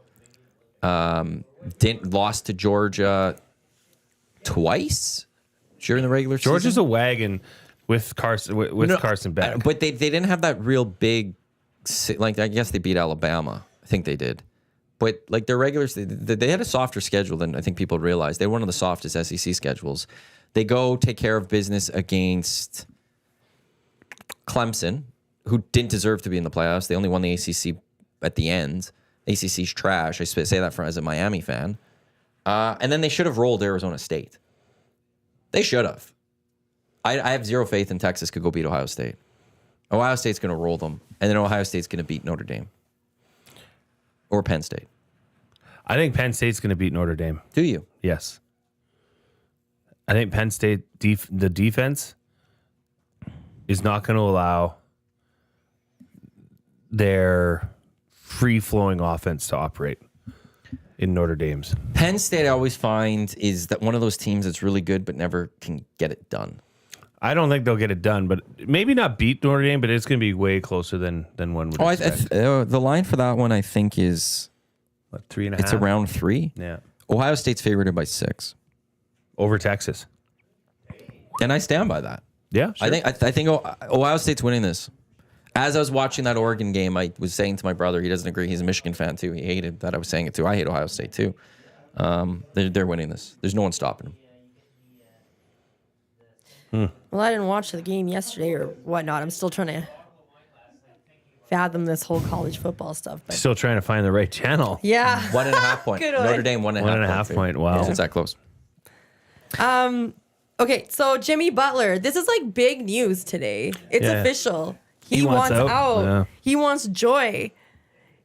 Lost to Georgia twice during the regular season. Georgia's a wagon with Carson back. But they didn't have that real big, like, I guess they beat Alabama. I think they did. But like their regulars, they had a softer schedule than I think people realized. They were one of the softest SEC schedules. They go take care of business against Clemson, who didn't deserve to be in the playoffs. They only won the ACC at the end. ACC's trash. I say that as a Miami fan. And then they should have rolled Arizona State. They should have. I have zero faith in Texas could go beat Ohio State. Ohio State's going to roll them, and then Ohio State's going to beat Notre Dame. Or Penn State. I think Penn State's going to beat Notre Dame. Do you? Yes. I think Penn State, the defense is not going to allow their free-flowing offense to operate in Notre Dame's. Penn State, I always find, is that one of those teams that's really good but never can get it done. I don't think they'll get it done, but maybe not beat Notre Dame, but it's going to be way closer than one would expect. The line for that one, I think, is What, 3.5? it's around 3. Yeah. Ohio State's favored by 6. Over Texas. And I stand by that. Yeah, sure. I think Ohio State's winning this. As I was watching that Oregon game, I was saying to my brother, he doesn't agree. He's a Michigan fan too. He hated that I was saying it too. I hate Ohio State too. They're winning this. There's no one stopping them. Well, I didn't watch the game yesterday or whatnot. I'm still trying to fathom this whole college football stuff. But Still trying to find the right channel. yeah. 1.5 point. Good one. Notre Dame 1.5 1.5 point. Wow. It's that close. Okay, so Jimmy Butler, this is like big news today. It's Yeah. official. He wants wants out. out. Yeah. He wants joy.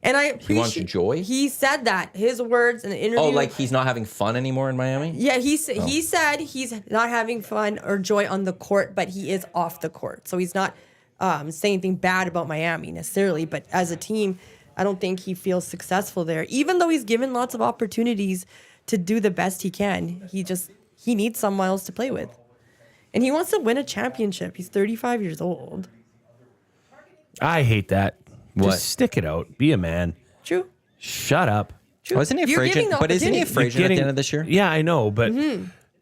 And I appreciate wants joy? He said that. His words in the interview. Oh, like he's not having fun anymore in Miami? Yeah, he said he's not having fun or joy on the court, but he is off the court. So he's not saying anything bad about Miami necessarily, but as a team, I don't think he feels successful there. Even though he's given lots of opportunities to do the best he can, he needs someone else to play with. And he wants to win a championship. He's 35 years old. I hate that. What? Just stick it out. Be a man. True. Shut up. True. Wasn't he a You're free giving agent? the But isn't he a opportunity. free agent at the end of this year? Yeah, I know, but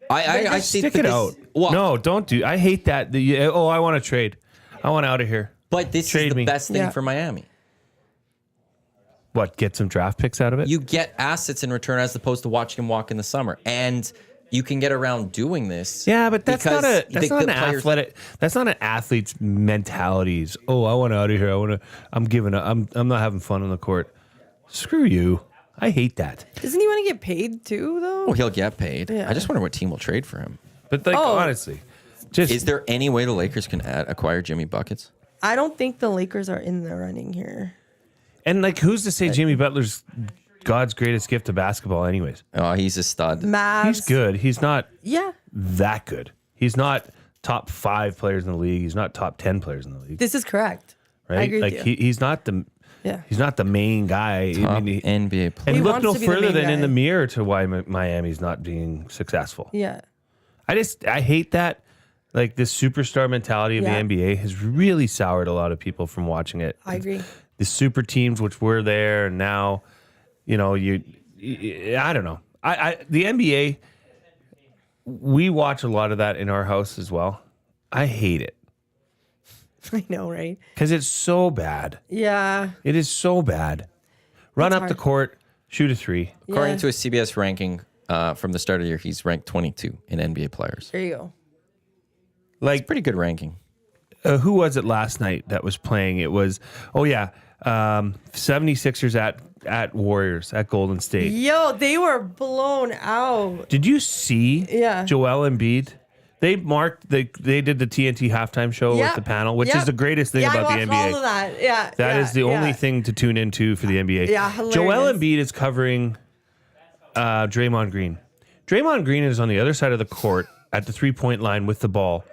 I just see. stick but it this- out. Well, No, don't do. I hate that. I want to trade. I want out of here. But this Trade is the me. best thing Yeah. for Miami. What, get some draft picks out of it? You get assets in return as opposed to watching him walk in the summer. And you can get around doing this. Yeah, but that's not because an athletic. That's not an athlete's mentalities. Oh, I want out of here. I'm giving up. I'm not having fun on the court. Screw you. I hate that. Doesn't he want to get paid too, though? Oh, he'll get paid. Yeah. I just wonder what team will trade for him. But like honestly, just Is there any way the Lakers can acquire Jimmy Buckets? I don't think the Lakers are in the running here. and like who's to say Jimmy Butler's God's greatest gift to basketball? Anyways, Oh, he's a stud. Mavs. he's good. He's not Yeah. that good. He's not top 5 players in the league. He's not top 10 players in the league. This is correct. Right? I agree like with you. he's not the Yeah. he's not the main guy. Top I mean, NBA player. and He look wants no to be the further main than in guy. the mirror to why Miami's not being successful. Yeah. I hate that. Like this superstar mentality of Yeah. the NBA has really soured a lot of people from watching it. I agree. The super teams, which were there, and now, you know, I don't know. The NBA, we watch a lot of that in our house as well. I hate it I know, right? because it's so bad. Yeah. It is so bad. Run It's up the hard. court, shoot a 3. According Yeah. to a CBS ranking from the start of the year, he's ranked 22 in NBA players. There you go. Like, Pretty good ranking. who was it last night that was playing? It was, 76ers at Warriors at Golden State. Yo, they were blown out. Did you see Yeah. Joel Embiid? They did the TNT halftime show Yep. with the panel, which Yep. is the greatest thing Yeah, about I the watched NBA. all of that. Yeah. That is the only yeah. thing to tune into for the NBA. Yeah, hilarious. Joel Embiid is covering Draymond Green. Draymond Green is on the other side of the court at the 3-point line with the ball.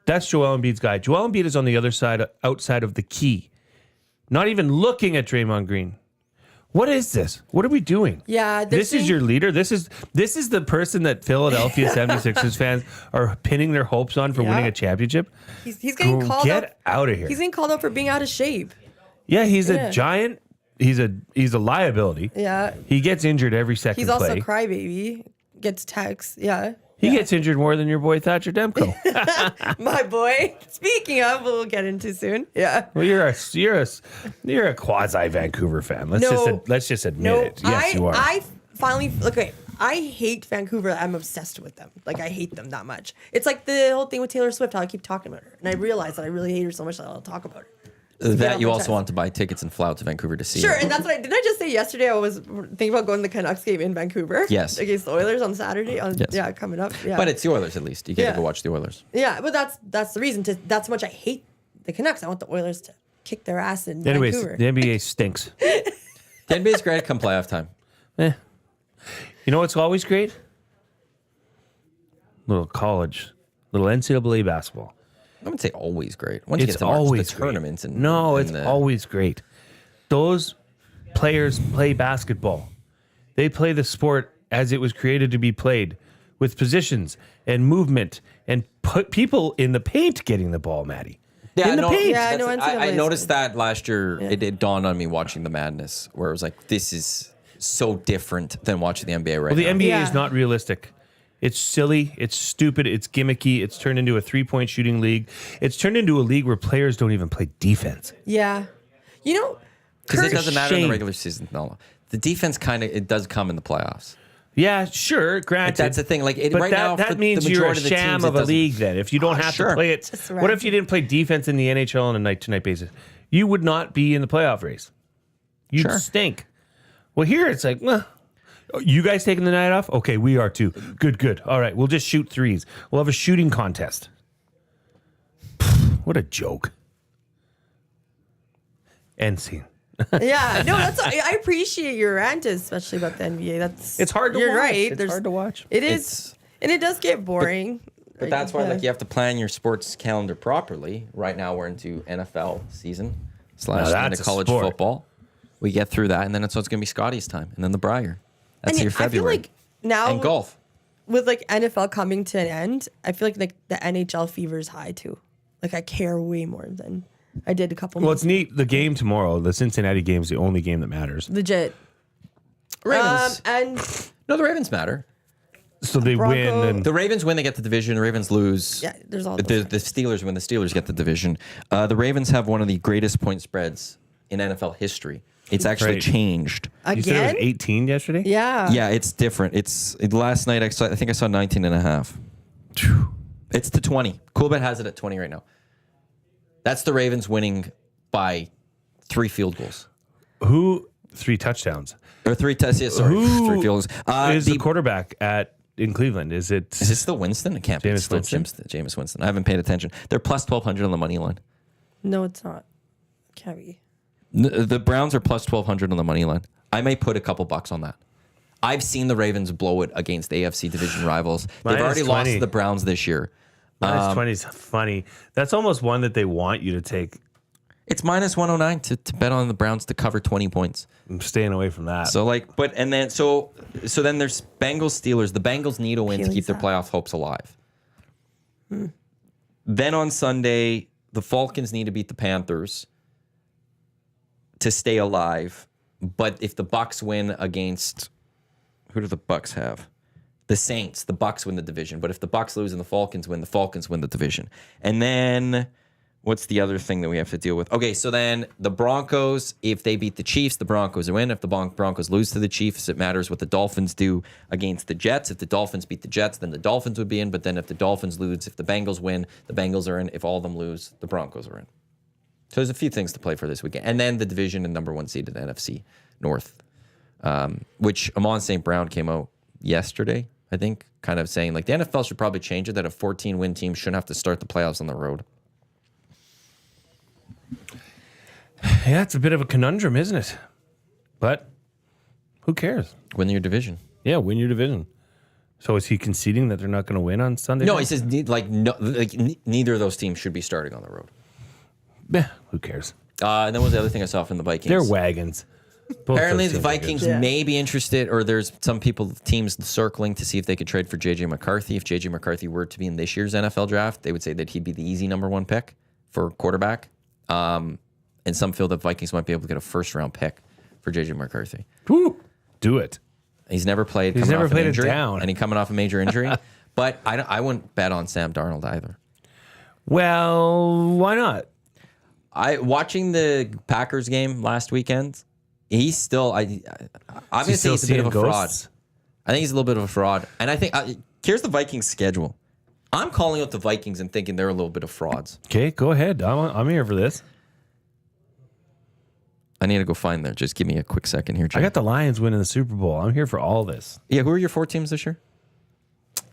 That's Joel Embiid's guy. Joel Embiid is on the other side, outside of the key, not even looking at Draymond Green. What is this? What are we doing? Yeah, This is your leader. This is the person that Philadelphia 76ers fans are pinning their hopes on for Yeah. winning a championship. He's getting called Get up. out of here. He's getting called up for being out of shape. Yeah, he's Yeah. a giant. He's a liability. Yeah. He gets injured every second He's also play. a crybaby. Gets texts. Yeah. He gets injured more than your boy Thatcher Demko. My boy. Speaking of, we'll get into soon. Yeah. Well, you're a quasi Vancouver fan. Let's just admit No, it. Yes, you are. I finally okay. I hate Vancouver. I'm obsessed with them. Like I hate them that much. It's like the whole thing with Taylor Swift. How I keep talking about her, and I realize that I really hate her so much that I'll talk about her. That you my also chest. want to buy tickets and fly out to Vancouver to see. Sure, him. and that's what didn't I just say yesterday? I was thinking about going to the Canucks game in Vancouver. Yes. against the Oilers on Saturday. Yes. Yeah, coming up. Yeah, But it's the Oilers at least. You get to Yeah. go watch the Oilers. yeah, but that's the reason. That's how much I hate the Canucks. I want the Oilers to kick their ass in Anyways, Vancouver. the NBA stinks. The NBA is great come playoff time. You know what's always great? Little college, little NCAA basketball. I wouldn't say always great. Once you It's get to March, always the great. tournaments and No, and it's the- always great. Those players play basketball. They play the sport as it was created to be played, with positions and movement and put people in the paint getting the ball, Maddie. in the no, paint. Yeah, I know that's- I NCAA is noticed good. that last year. It dawned on me watching the Madness, where it was like, this is so different than watching the NBA right Well, the now. NBA Yeah. is not realistic. It's silly. It's stupid. It's gimmicky. It's turned into a 3-point shooting league. It's turned into a league where players don't even play defense. Yeah, you know, Because it Kurt- doesn't matter in the shame. regular season. No, the defense it does come in the playoffs. Yeah, sure. Granted, That's the thing. Like but right now, that for means the you're a majority of the sham teams, of it a doesn't- league. Then, if you don't have sure. to play it, Just what if you didn't play defense in the NHL on a night-to-night basis? You would not be in the playoff race. You'd Sure. stink. Well, here it's like, well, you guys taking the night off? Okay, we are too. Good. All right, we'll just shoot threes. We'll have a shooting contest. What a joke. End scene. yeah, no, I appreciate your rant, especially about the NBA. It's hard to You're watch. right. It's hard to watch. It is, It's- and it does get boring. But that's why, Yeah. like, you have to plan your sports calendar properly. Right now, we're into NFL season / Now that's into a college sport. football. We get through that, and then it's going to be Scotty's time, and then the Briar. That's And your I feel February. like now And golf. with like NFL coming to an end, I feel like the NHL fever is high too. Like I care way more than I did a couple Well, months. it's neat. The game tomorrow, the Cincinnati game, is the only game that matters. Legit. Ravens. And No, the Ravens matter. So they win. And The Ravens win, they get the division. The Ravens lose. Yeah, there's all The Steelers win, the Steelers get the division. The Ravens have one of the greatest point spreads in NFL history. It's actually Right. changed. you said it was Again? 18 yesterday? Yeah. Yeah, it's different. Last night I think I saw 19 and a half. It's to 20. Coolbet has it at 20 right now. That's the Ravens winning by 3 field goals. 3 touchdowns. Or 3 tests. Yeah, sorry. 3 field goals. Is the quarterback in Cleveland? Is it still Winston? It can't be. It's Jameis still Winston? Jameis Winston. I haven't paid attention. They're plus 1,200 on the money line. No, it's not. Can't be. The Browns are plus 1,200 on the money line. I may put a couple bucks on that. I've seen the Ravens blow it against AFC division rivals. They've Minus already 20. lost to the Browns this year. Minus 20 is funny. That's almost one that they want you to take. It's minus 109 to bet on the Browns to cover 20 points. I'm staying away from that. So then there's Bengals Steelers. The Bengals need a win to keep their playoff hopes alive. Then on Sunday, the Falcons need to beat the Panthers to stay alive. But if the Bucks win against, who do the Bucks have? The Saints. The Bucks win the division. But if the Bucks lose and the Falcons win the division. And then what's the other thing that we have to deal with? Okay, so then the Broncos, if they beat the Chiefs, the Broncos win. If the Broncos lose to the Chiefs, it matters what the Dolphins do against the Jets. If the Dolphins beat the Jets, then the Dolphins would be in. But then if the Dolphins lose, if the Bengals win, the Bengals are in. If all of them lose, the Broncos are in. So there's a few things to play for this weekend. And then the division and number 1 seed in the NFC North, which Amon St. Brown came out yesterday, I think, kind of saying like the NFL should probably change it that a 14-win team shouldn't have to start the playoffs on the road. Yeah, it's a bit of a conundrum, isn't it? But who cares? Win your division. Yeah, win your division. So is he conceding that they're not going to win on Sunday? No, night? he says neither of those teams should be starting on the road. Yeah, who cares? And then what was the other thing I saw from the Vikings? They're wagons. Both Apparently those the teams are good. Vikings Yeah. may be interested, or there's some teams circling to see if they could trade for J.J. McCarthy. If J.J. McCarthy were to be in this year's NFL draft, they would say that he'd be the easy number 1 pick for quarterback. And some feel that Vikings might be able to get a first-round pick for J.J. McCarthy. Woo, do it. He's never played. He's never played it injury, down. and he's coming off a major injury. But I wouldn't bet on Sam Darnold either. Well, why not? Watching the Packers game last weekend, he's still. I'm going to say he's a bit of a fraud. I think he's a little bit of a fraud, and I think here's the Vikings schedule. I'm calling out the Vikings and thinking they're a little bit of frauds. Okay, go ahead. I'm here for this. I need to go find them. Just give me a quick second here, Jay. I got the Lions winning the Super Bowl. I'm here for all this. Yeah, who are your 4 teams this year?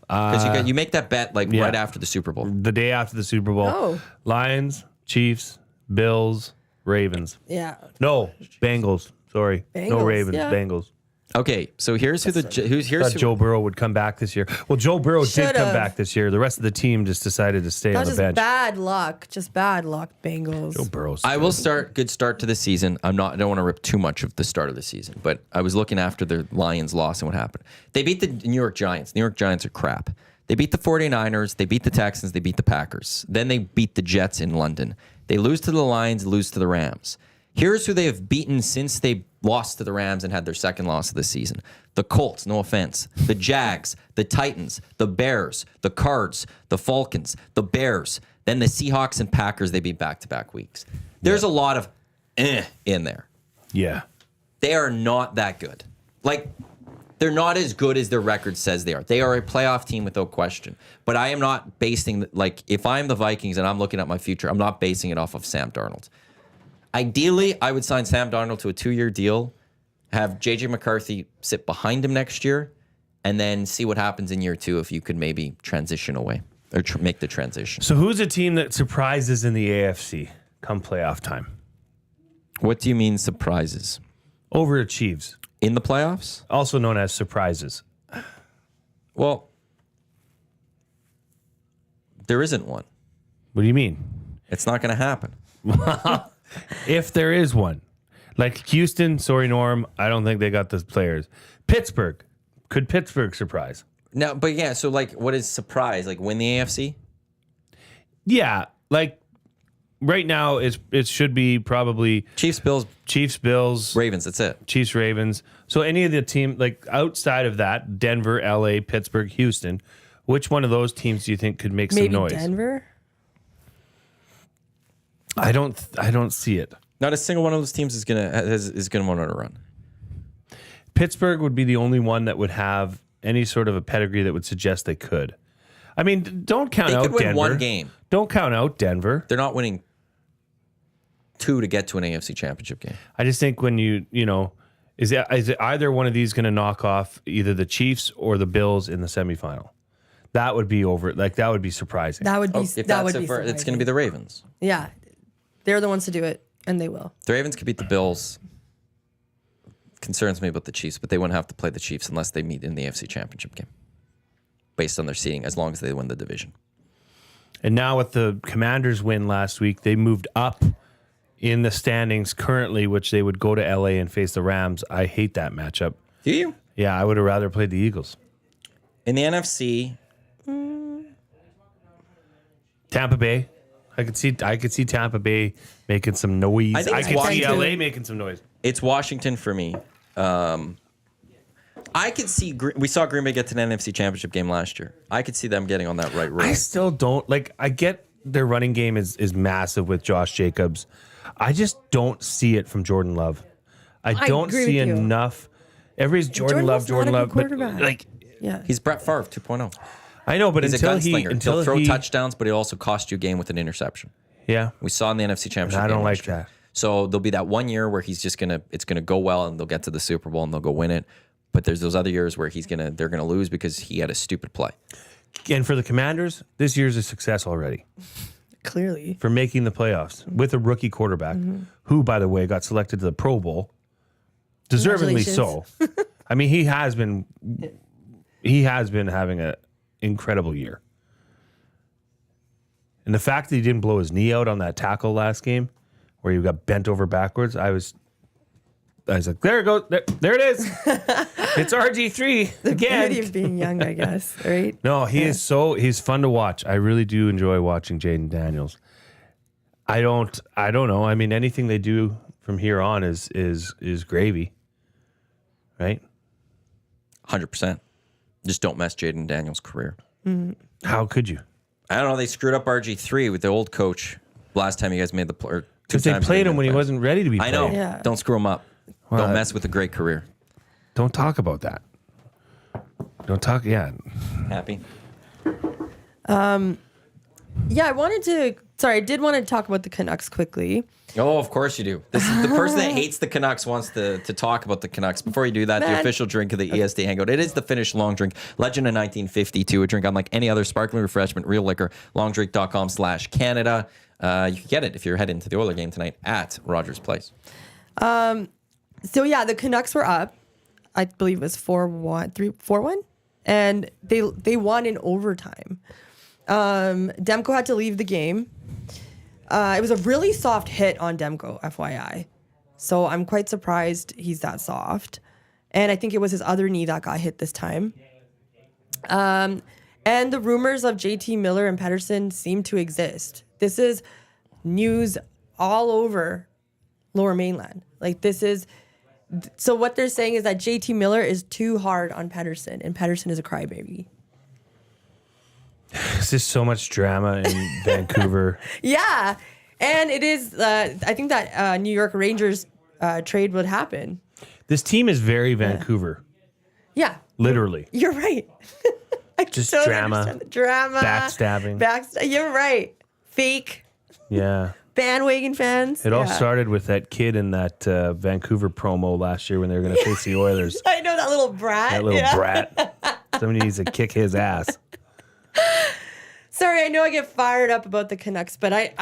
Because you make that bet right after the Super Bowl. The day after the Super Bowl. Oh. Lions, Chiefs, Bills, Ravens. Yeah. No, Bengals. Sorry. No Bengals, Ravens, yeah. Bengals. Okay, so here's who Thought Joe Burrow would come back this year. Well, Joe Burrow did come Should've. back this year. The rest of the team just decided to stay on That's the just bench. bad luck. Just bad luck, Bengals. Joe Burrow's I will good start to the season. I don't want to rip too much of the start of the season, but I was looking after the Lions loss and what happened. They beat the New York Giants. New York Giants are crap. They beat the 49ers. They beat the Texans. They beat the Packers. Then they beat the Jets in London. They lose to the Lions, lose to the Rams. Here's who they have beaten since they lost to the Rams and had their second loss of the season. The Colts, no offense. The Jags, the Titans, the Bears, the Cards, the Falcons, the Bears. Then the Seahawks and Packers, they beat back-to-back weeks. There's a lot of in there. Yeah. They are not that good. Like, they're not as good as their record says they are. They are a playoff team without question. But I am not basing, if I'm the Vikings and I'm looking at my future, I'm not basing it off of Sam Darnold. Ideally, I would sign Sam Darnold to a 2-year deal, have J.J. McCarthy sit behind him next year, and then see what happens in year 2 if you could maybe transition away or make the transition. So who's a team that surprises in the AFC come playoff time? What do you mean surprises? Overachieves. In the playoffs? Also known as surprises. Well, there isn't one. What do you mean? It's not going to happen. If there is one. Like Houston, sorry, Norm, I don't think they got the players. Pittsburgh. Could Pittsburgh surprise? No, but yeah, so what is surprise? Like win the AFC? Yeah, like right now it should be probably Chiefs, Bills, Ravens. That's it. Chiefs, Ravens. So any of the team like outside of that, Denver, LA, Pittsburgh, Houston, which one of those teams do you think could make some Maybe noise? Denver. I don't see it. Not a single one of those teams is gonna want to run. Pittsburgh would be the only one that would have any sort of a pedigree that would suggest they could. I mean, don't count They out could win Denver. one game. Don't count out Denver. They're not winning 2 to get to an AFC Championship game. I just think when you know, is it either one of these going to knock off either the Chiefs or the Bills in the semifinal? That would be over. Like that would be surprising. That would be. If that that's would it be. for, it's going to surprising. be the Ravens. Yeah, they're the ones to do it, and they will. The Ravens could beat the Bills. Concerns me about the Chiefs, but they wouldn't have to play the Chiefs unless they meet in the AFC Championship game, based on their seeding, as long as they win the division. And now with the Commanders' win last week, they moved up in the standings currently, which they would go to LA and face the Rams. I hate that matchup. Do you? Yeah, I would have rather played the Eagles. In the NFC, Tampa Bay. I could see Tampa Bay making some noise. I think I it's could see Washington. LA making some noise. it's Washington for me. I could see. We saw Green Bay get to an NFC Championship game last year. I could see them getting on that right road. I still don't like. I get their running game is massive with Josh Jacobs. I just don't see it from Jordan Love. I don't agree see with you. enough. Everybody's Jordan Love, Love's not a good but quarterback. like Yeah. He's Brett Favre 2.0. I know, but He's a gunslinger. until He'll throw he touchdowns, but he'll also cost you a game with an interception. yeah, We saw in the NFC Championship. I don't game like last year. that. So there'll be that 1 year where it's gonna go well and they'll get to the Super Bowl and they'll go win it. But there's those other years where they're gonna lose because he had a stupid play. and for the Commanders, this year's a success already Clearly. for making the playoffs with a rookie quarterback, who, by the way, got selected to the Pro Bowl, deservedly so. I mean, he has been having an incredible year. And the fact that he didn't blow his knee out on that tackle last game where he got bent over backwards, I was like, there it goes. There it is. It's RG3 Beauty again. of being young, I guess, right? No, he's fun to watch. I really do enjoy watching Jaden Daniels. I don't know. I mean, anything they do from here on is gravy. Right? 100%. Just don't mess Jaden Daniels' career. How could you? I don't know. They screwed up RG3 with the old coach last time you guys made the play. Because they played him when he wasn't ready to be played. I know. Yeah. Don't screw him up. Well, Don't mess with a great career. Don't talk about that. Don't talk. Yeah. Happy? Yeah, I did want to talk about the Canucks quickly. Oh, of course you do. This is the person that hates the Canucks wants to talk about the Canucks. Before you do that, the Man. official drink of the EST Hangout. It is the Finnish long drink, legend in 1952. A drink unlike any other sparkling refreshment, real liquor. Longdrink.com/Canada. You can get it if you're heading to the Oiler game tonight at Rogers Place. So yeah, the Canucks were up. I believe it was 4-1, and they won in overtime. Demko had to leave the game. It was a really soft hit on Demko, FYI. So I'm quite surprised he's that soft. And I think it was his other knee that got hit this time. And the rumors of JT Miller and Pettersson seem to exist. This is news all over Lower Mainland. So what they're saying is that JT Miller is too hard on Pettersson, and Pettersson is a crybaby. There's just so much drama in Vancouver. Yeah, and it is. I think that New York Rangers trade would happen. This team is very Vancouver. Yeah, Literally. you're right. I Just totally drama, understand the drama, backstabbing. You're right. Fake Yeah. bandwagon fans. It all Yeah. started with that kid in that Vancouver promo last year when they were going to face the Oilers. I know that little brat. That little yeah. brat. Somebody needs to kick his ass. Sorry, I know I get fired up about the Canucks, but I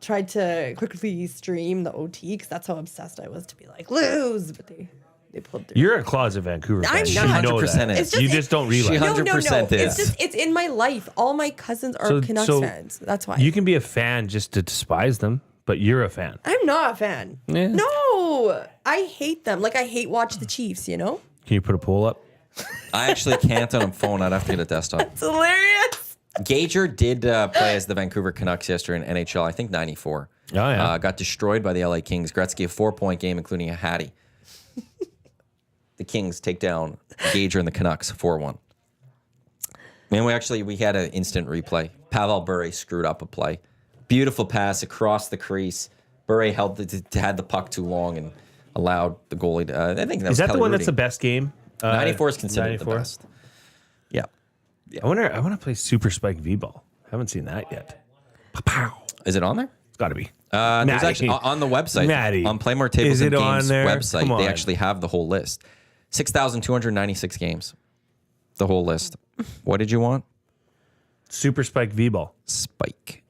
tried to quickly stream the OT because that's how obsessed I was to be like lose, but they pulled through. You're a closet Vancouver fan. I'm You not. know 100% that. is. It's just- You just don't realize. She No, 100% is. It's in my life. All my cousins are Canucks fans. That's why. You can be a fan just to despise them, but you're a fan. I'm not a fan. Yeah. No, I hate them. Like I hate watch the Chiefs. You know, Can you put a poll up? I actually can't on a phone. I'd have to get a desktop. it's hilarious. Gager did play as the Vancouver Canucks yesterday in NHL, I think 94. Oh, yeah. Got destroyed by the LA Kings. Gretzky, a 4-point game, including a hattie. The Kings take down Gager and the Canucks 4-1. Man, we had an instant replay. Pavel Bure screwed up a play. Beautiful pass across the crease. Bure had the puck too long and allowed the goalie to, I think that was Is that Kelly the one Rudy. that's the best game? 94 is considered 94? the best. Yeah. I want to play Super Spike V-Ball. Haven't seen that yet. Pow. Is it on there? It's got to be. There's Maddie. actually on the website, Maddie. on Play More Tables Is and it on Games there? website, Come they on. actually have the whole list. 6,296 games. The whole list. What did you want? Super Spike V-Ball. Spike.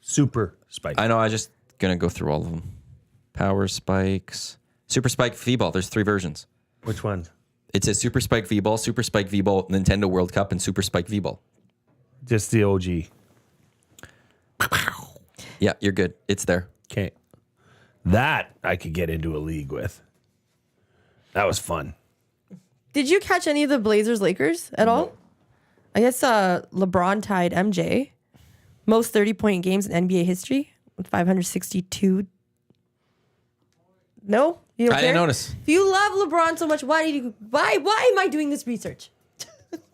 Super Spike. I know, I just gonna go through all of them. Power Spikes. Super Spike V-Ball. There's 3 versions. Which one? It says Super Spike V-Ball, Super Spike V-Ball, Nintendo World Cup, and Super Spike V-Ball. Just the OG. Yeah, you're good. It's there. Okay. That I could get into a league with. That was fun. Did you catch any of the Blazers-Lakers at all? I guess LeBron tied MJ. Most 30-point games in NBA history with 562. No? You don't I care? didn't notice. If you love LeBron so much, why am I doing this research?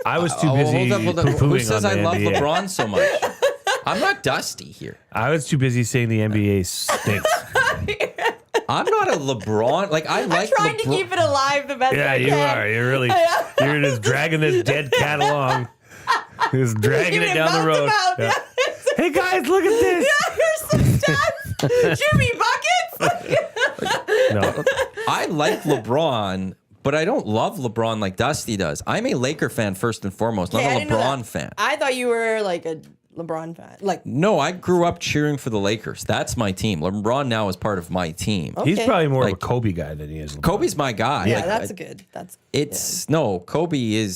I was too busy hold up. Who poo-pooing says on I the love NBA. LeBron so much? I'm not Dusty here. I was too busy saying the NBA stinks. I'm not a LeBron. Like, I like Trying to LeBron. keep it alive the best Yeah, I you can. are. You're just dragging this dead cat along. Just dragging Giving it down the mouth to road. mouth. Yeah. Hey guys, look at this. Here's some stats. Jimmy Buckets. No. I like LeBron, but I don't love LeBron like Dusty does. I'm a Laker fan first and foremost, not Okay, I a didn't know LeBron that. fan. I thought you were like a LeBron fan. Like, No, I grew up cheering for the Lakers. That's my team. LeBron now is part of my team. He's okay. probably more of a Like- Kobe guy than he is. LeBron. Kobe's my guy. Yeah, Like, that's good. That's It's no, Kobe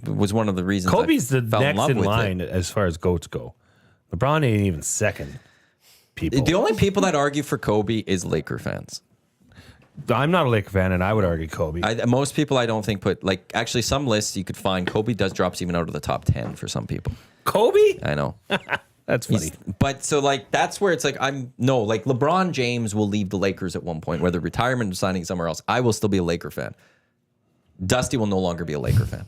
was one of the reasons Kobe's I the fell in next love in with line as far as GOATs go. LeBron ain't even second. People. The only people that argue for Kobe is Laker fans. I'm not a Laker fan, and I would argue Kobe. Most people I don't think put, like, actually some lists you could find Kobe drops even out of the top 10 for some people. Kobe? I know. That's funny. But so, like, that's where it's like, like LeBron James will leave the Lakers at one point, whether retirement or signing somewhere else. I will still be a Laker fan. Dusty will no longer be a Laker fan.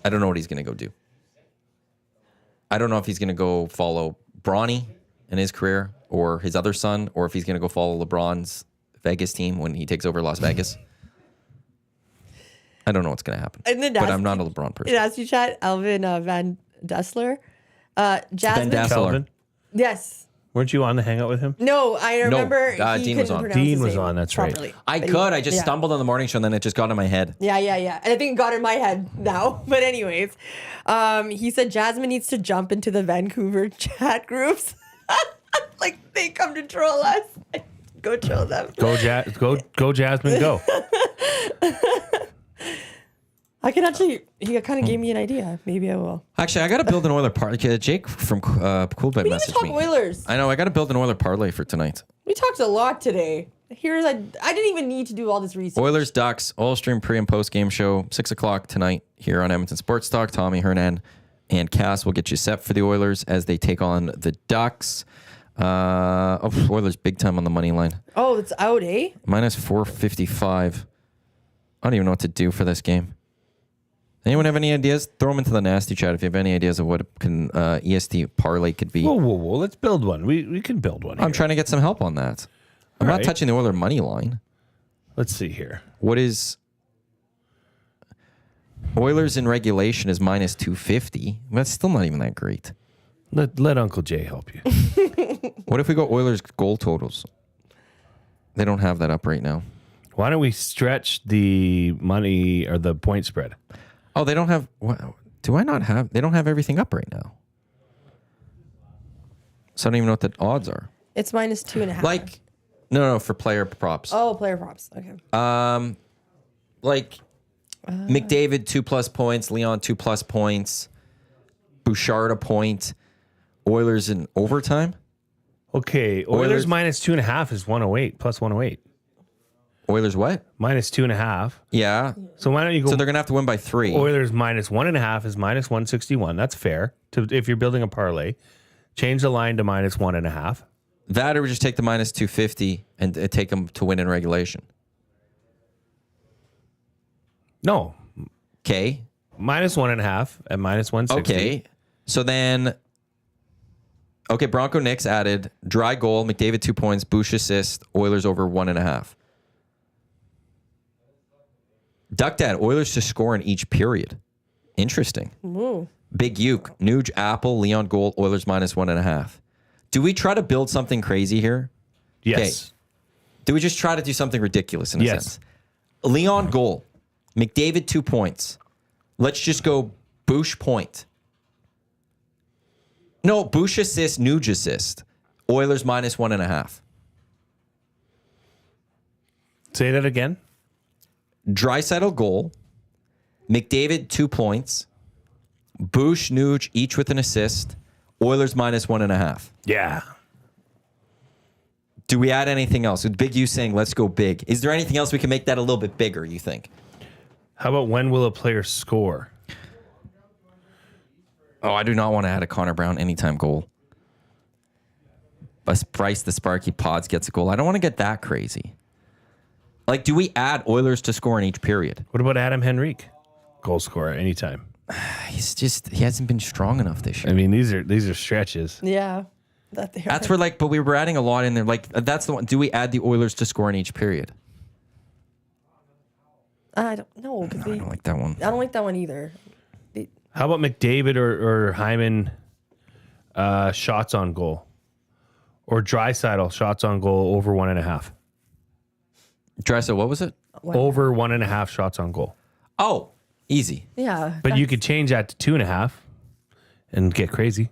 I don't know what he's going to go do. I don't know if he's going to go follow Bronny in his career or his other son, or if he's going to go follow LeBron's Vegas team when he takes over Las Vegas. I don't know what's going to happen. And then But I'm not a LeBron person. It asked you chat, Alvin Van Dessler. Jasmine. Dassler. Calvin, Yes. weren't you on the hangout with him? No, I remember he Dean was couldn't on. pronounce Dean his was name on, that's right. properly. I But could. I just yeah. stumbled on the morning show and then it just got in my head. Yeah. And I think it got in my head now. But anyways, he said Jasmine needs to jump into the Vancouver chat groups. Like they come to troll us. Go troll them. Go Jasmine, go. I can actually, he kind of gave me an idea. Maybe I will. Actually, I got to build an Oiler parlay. Jake from Coolbet We need to messaged talk me. Oilers. I know. I got to build an Oiler parlay for tonight. We talked a lot today. I didn't even need to do all this research. Oilers Ducks Oil Stream pre and post game show 6:00 tonight here on Edmonton Sports Talk. Tommy Hernan and Cass will get you set for the Oilers as they take on the Ducks. Oilers big time on the money line. Oh, it's out, eh? Minus 455. I don't even know what to do for this game. Anyone have any ideas? Throw them into the nasty chat if you have any ideas of what can EST parlay could be. Whoa. Let's build one. We can build one. I'm here. trying to get some help on that. I'm All not right. touching the Oiler money line. Let's see here. What is Oilers in regulation is minus 250. That's still not even that great. Let Uncle Jay help you. What if we go Oilers goal totals? They don't have that up right now. Why don't we stretch the money or the point spread? Oh, they don't have. What, do I not have? They don't have everything up right now. So I don't even know what the odds are. It's minus 2.5. Like, no, for player props. Oh, player props. Okay. Like McDavid 2+ points, Leon 2+ points, Bouchard a point, Oilers in overtime. Okay, Oilers minus 2.5 is 108 plus 108. Oilers what? Minus 2.5. Yeah. So why don't you go? So they're gonna have to win by 3. Oilers minus 1.5 is minus 161. That's fair. If you're building a parlay, change the line to minus 1.5. That or just take the minus 250 and take them to win in regulation. No, Okay. minus 1.5 at minus 160. Okay. So then, Bronco Knicks added dry goal, McDavid 2 points, Bush assist, Oilers over 1.5. Duck Dad, Oilers to score in each period. Interesting. Ooh. Big Uke, Nuge, Apple, Leon goal, Oilers minus 1.5. Do we try to build something crazy here? Yes. Do we just try to do something ridiculous in a Yes. sense? Leon goal, McDavid 2 points. Let's just go Bush point. No, Bush assist, Nuge assist. Oilers minus 1.5. Say that again. Draisaitl goal, McDavid 2 points. Bush, Nuge each with an assist. Oilers minus 1.5. Yeah. Do we add anything else? With Big U saying, let's go big. Is there anything else we can make that a little bit bigger, you think? How about when will a player score? Oh, I do not want to add a Connor Brown anytime goal. But Bryce the Sparky Pods gets a goal. I don't want to get that crazy. Like, do we add Oilers to score in each period? What about Adam Henrique? Goal scorer anytime. He hasn't been strong enough this year. I mean, these are stretches. Yeah. That's where, like, but we were adding a lot in there. Like, that's the one. Do we add the Oilers to score in each period? I don't know. I don't like that one. I don't like that one either. How about McDavid or Hyman shots on goal? Or Draisaitl shots on goal over 1.5? Draisaitl, what was it? Over 1.5 shots on goal. Oh, easy. Yeah. But you could change that to 2.5 and get crazy.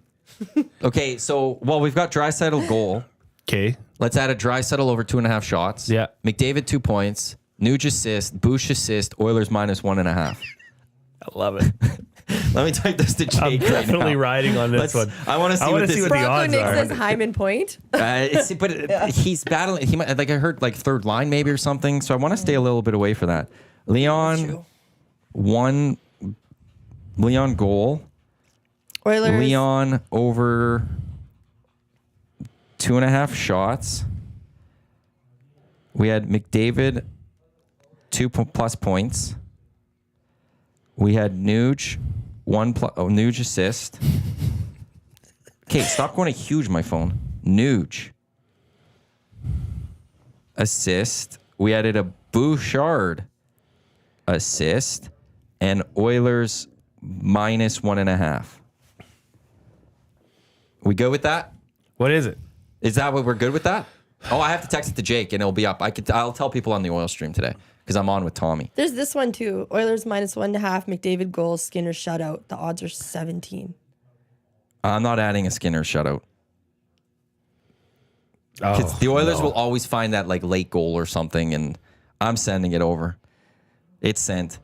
Okay, so, we've got Draisaitl goal. Okay. Let's add a Draisaitl over 2.5 shots. Yeah. McDavid 2 points. Nuge assist. Bush assist. Oilers minus 1.5. I love it. Let me type this to Jake I'm right definitely now. riding on this one. I want to see I wanna what see this what the Bronco odds Nick are. says Hyman point. He's battling. He might, like, I heard like third line maybe or something. So I want to stay a little bit away for that. Leon goal. Oilers. Leon over 2.5 shots. We had McDavid 2+ points. We had Nuge Nuge assist. Okay, stop going to huge, my phone. Nuge assist. We added a Bouchard assist and Oilers minus 1.5. We good with that? What is it? Is that what we're good with that? Oh, I have to text it to Jake and it'll be up. I'll tell people on the oil stream today because I'm on with Tommy. There's this one too. Oilers minus 1.5. McDavid goals. Skinner shutout. The odds are 17. I'm not adding a Skinner shutout. Oh, The Oilers no. will always find that like late goal or something, and I'm sending it over. It's sent.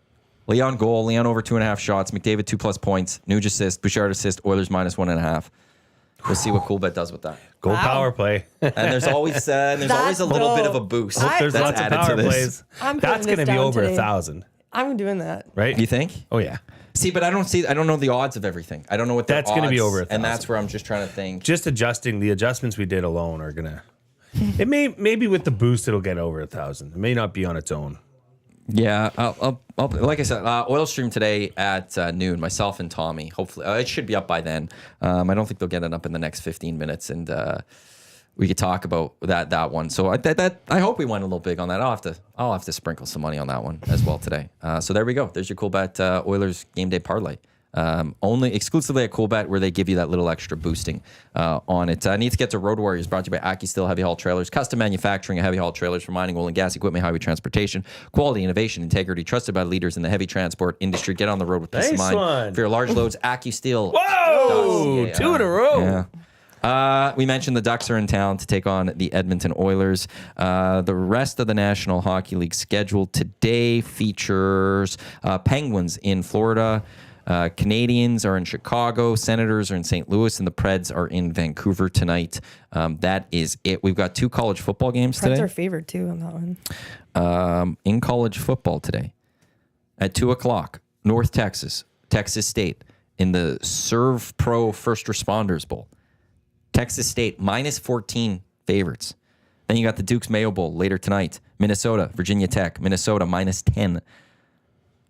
Leon goal. Leon over 2.5 shots. McDavid 2+ points. Nuge assist. Bouchard assist. Oilers minus 1.5. We'll see what Coolbet does with that. Goal Wow. power play. And there's always a little bit of a boost. There's that's lots of added power to this. plays. I'm That's putting going to this be down over today. 1,000, I'm doing that. right? You think? Oh yeah. See, but I don't know the odds of everything. I don't know what the That's gonna be odds- over 1,000. and that's where I'm just trying to think. Just adjusting the adjustments we did alone are gonna. It maybe with the boost it'll get over 1,000. It may not be on its own. Yeah, I'll like I said, oil stream today at noon. Myself and Tommy. Hopefully, it should be up by then. I don't think they'll get it up in the next 15 minutes, and we could talk about that one. So I hope we went a little big on that. I'll have to sprinkle some money on that one as well today. So there we go. There's your Coolbet Oilers game day parlay. Only exclusively at Coolbet where they give you that little extra boosting on it. Need to get to Road Warriors, brought to you by Aki Steel Heavy Haul Trailers, custom manufacturing of heavy haul trailers for mining, oil and gas equipment, highway transportation, quality, innovation, integrity, trusted by leaders in the heavy transport industry. Get on the road with peace of Nice mind. one. For your large loads, Aki Steel. Whoa! Yeah. 2 in a row. Yeah. We mentioned the Ducks are in town to take on the Edmonton Oilers. The rest of the National Hockey League schedule today features Penguins in Florida. Canadians are in Chicago. Senators are in St. Louis, and the Preds are in Vancouver tonight. That is it. We've got 2 college football games Preds today. are favored too on that one. In college football today at 2:00, North Texas, Texas State in the Serve Pro First Responders Bowl. Texas State -14 favorites. Then you got the Duke's Mayo Bowl later tonight. Minnesota, Virginia Tech, Minnesota -10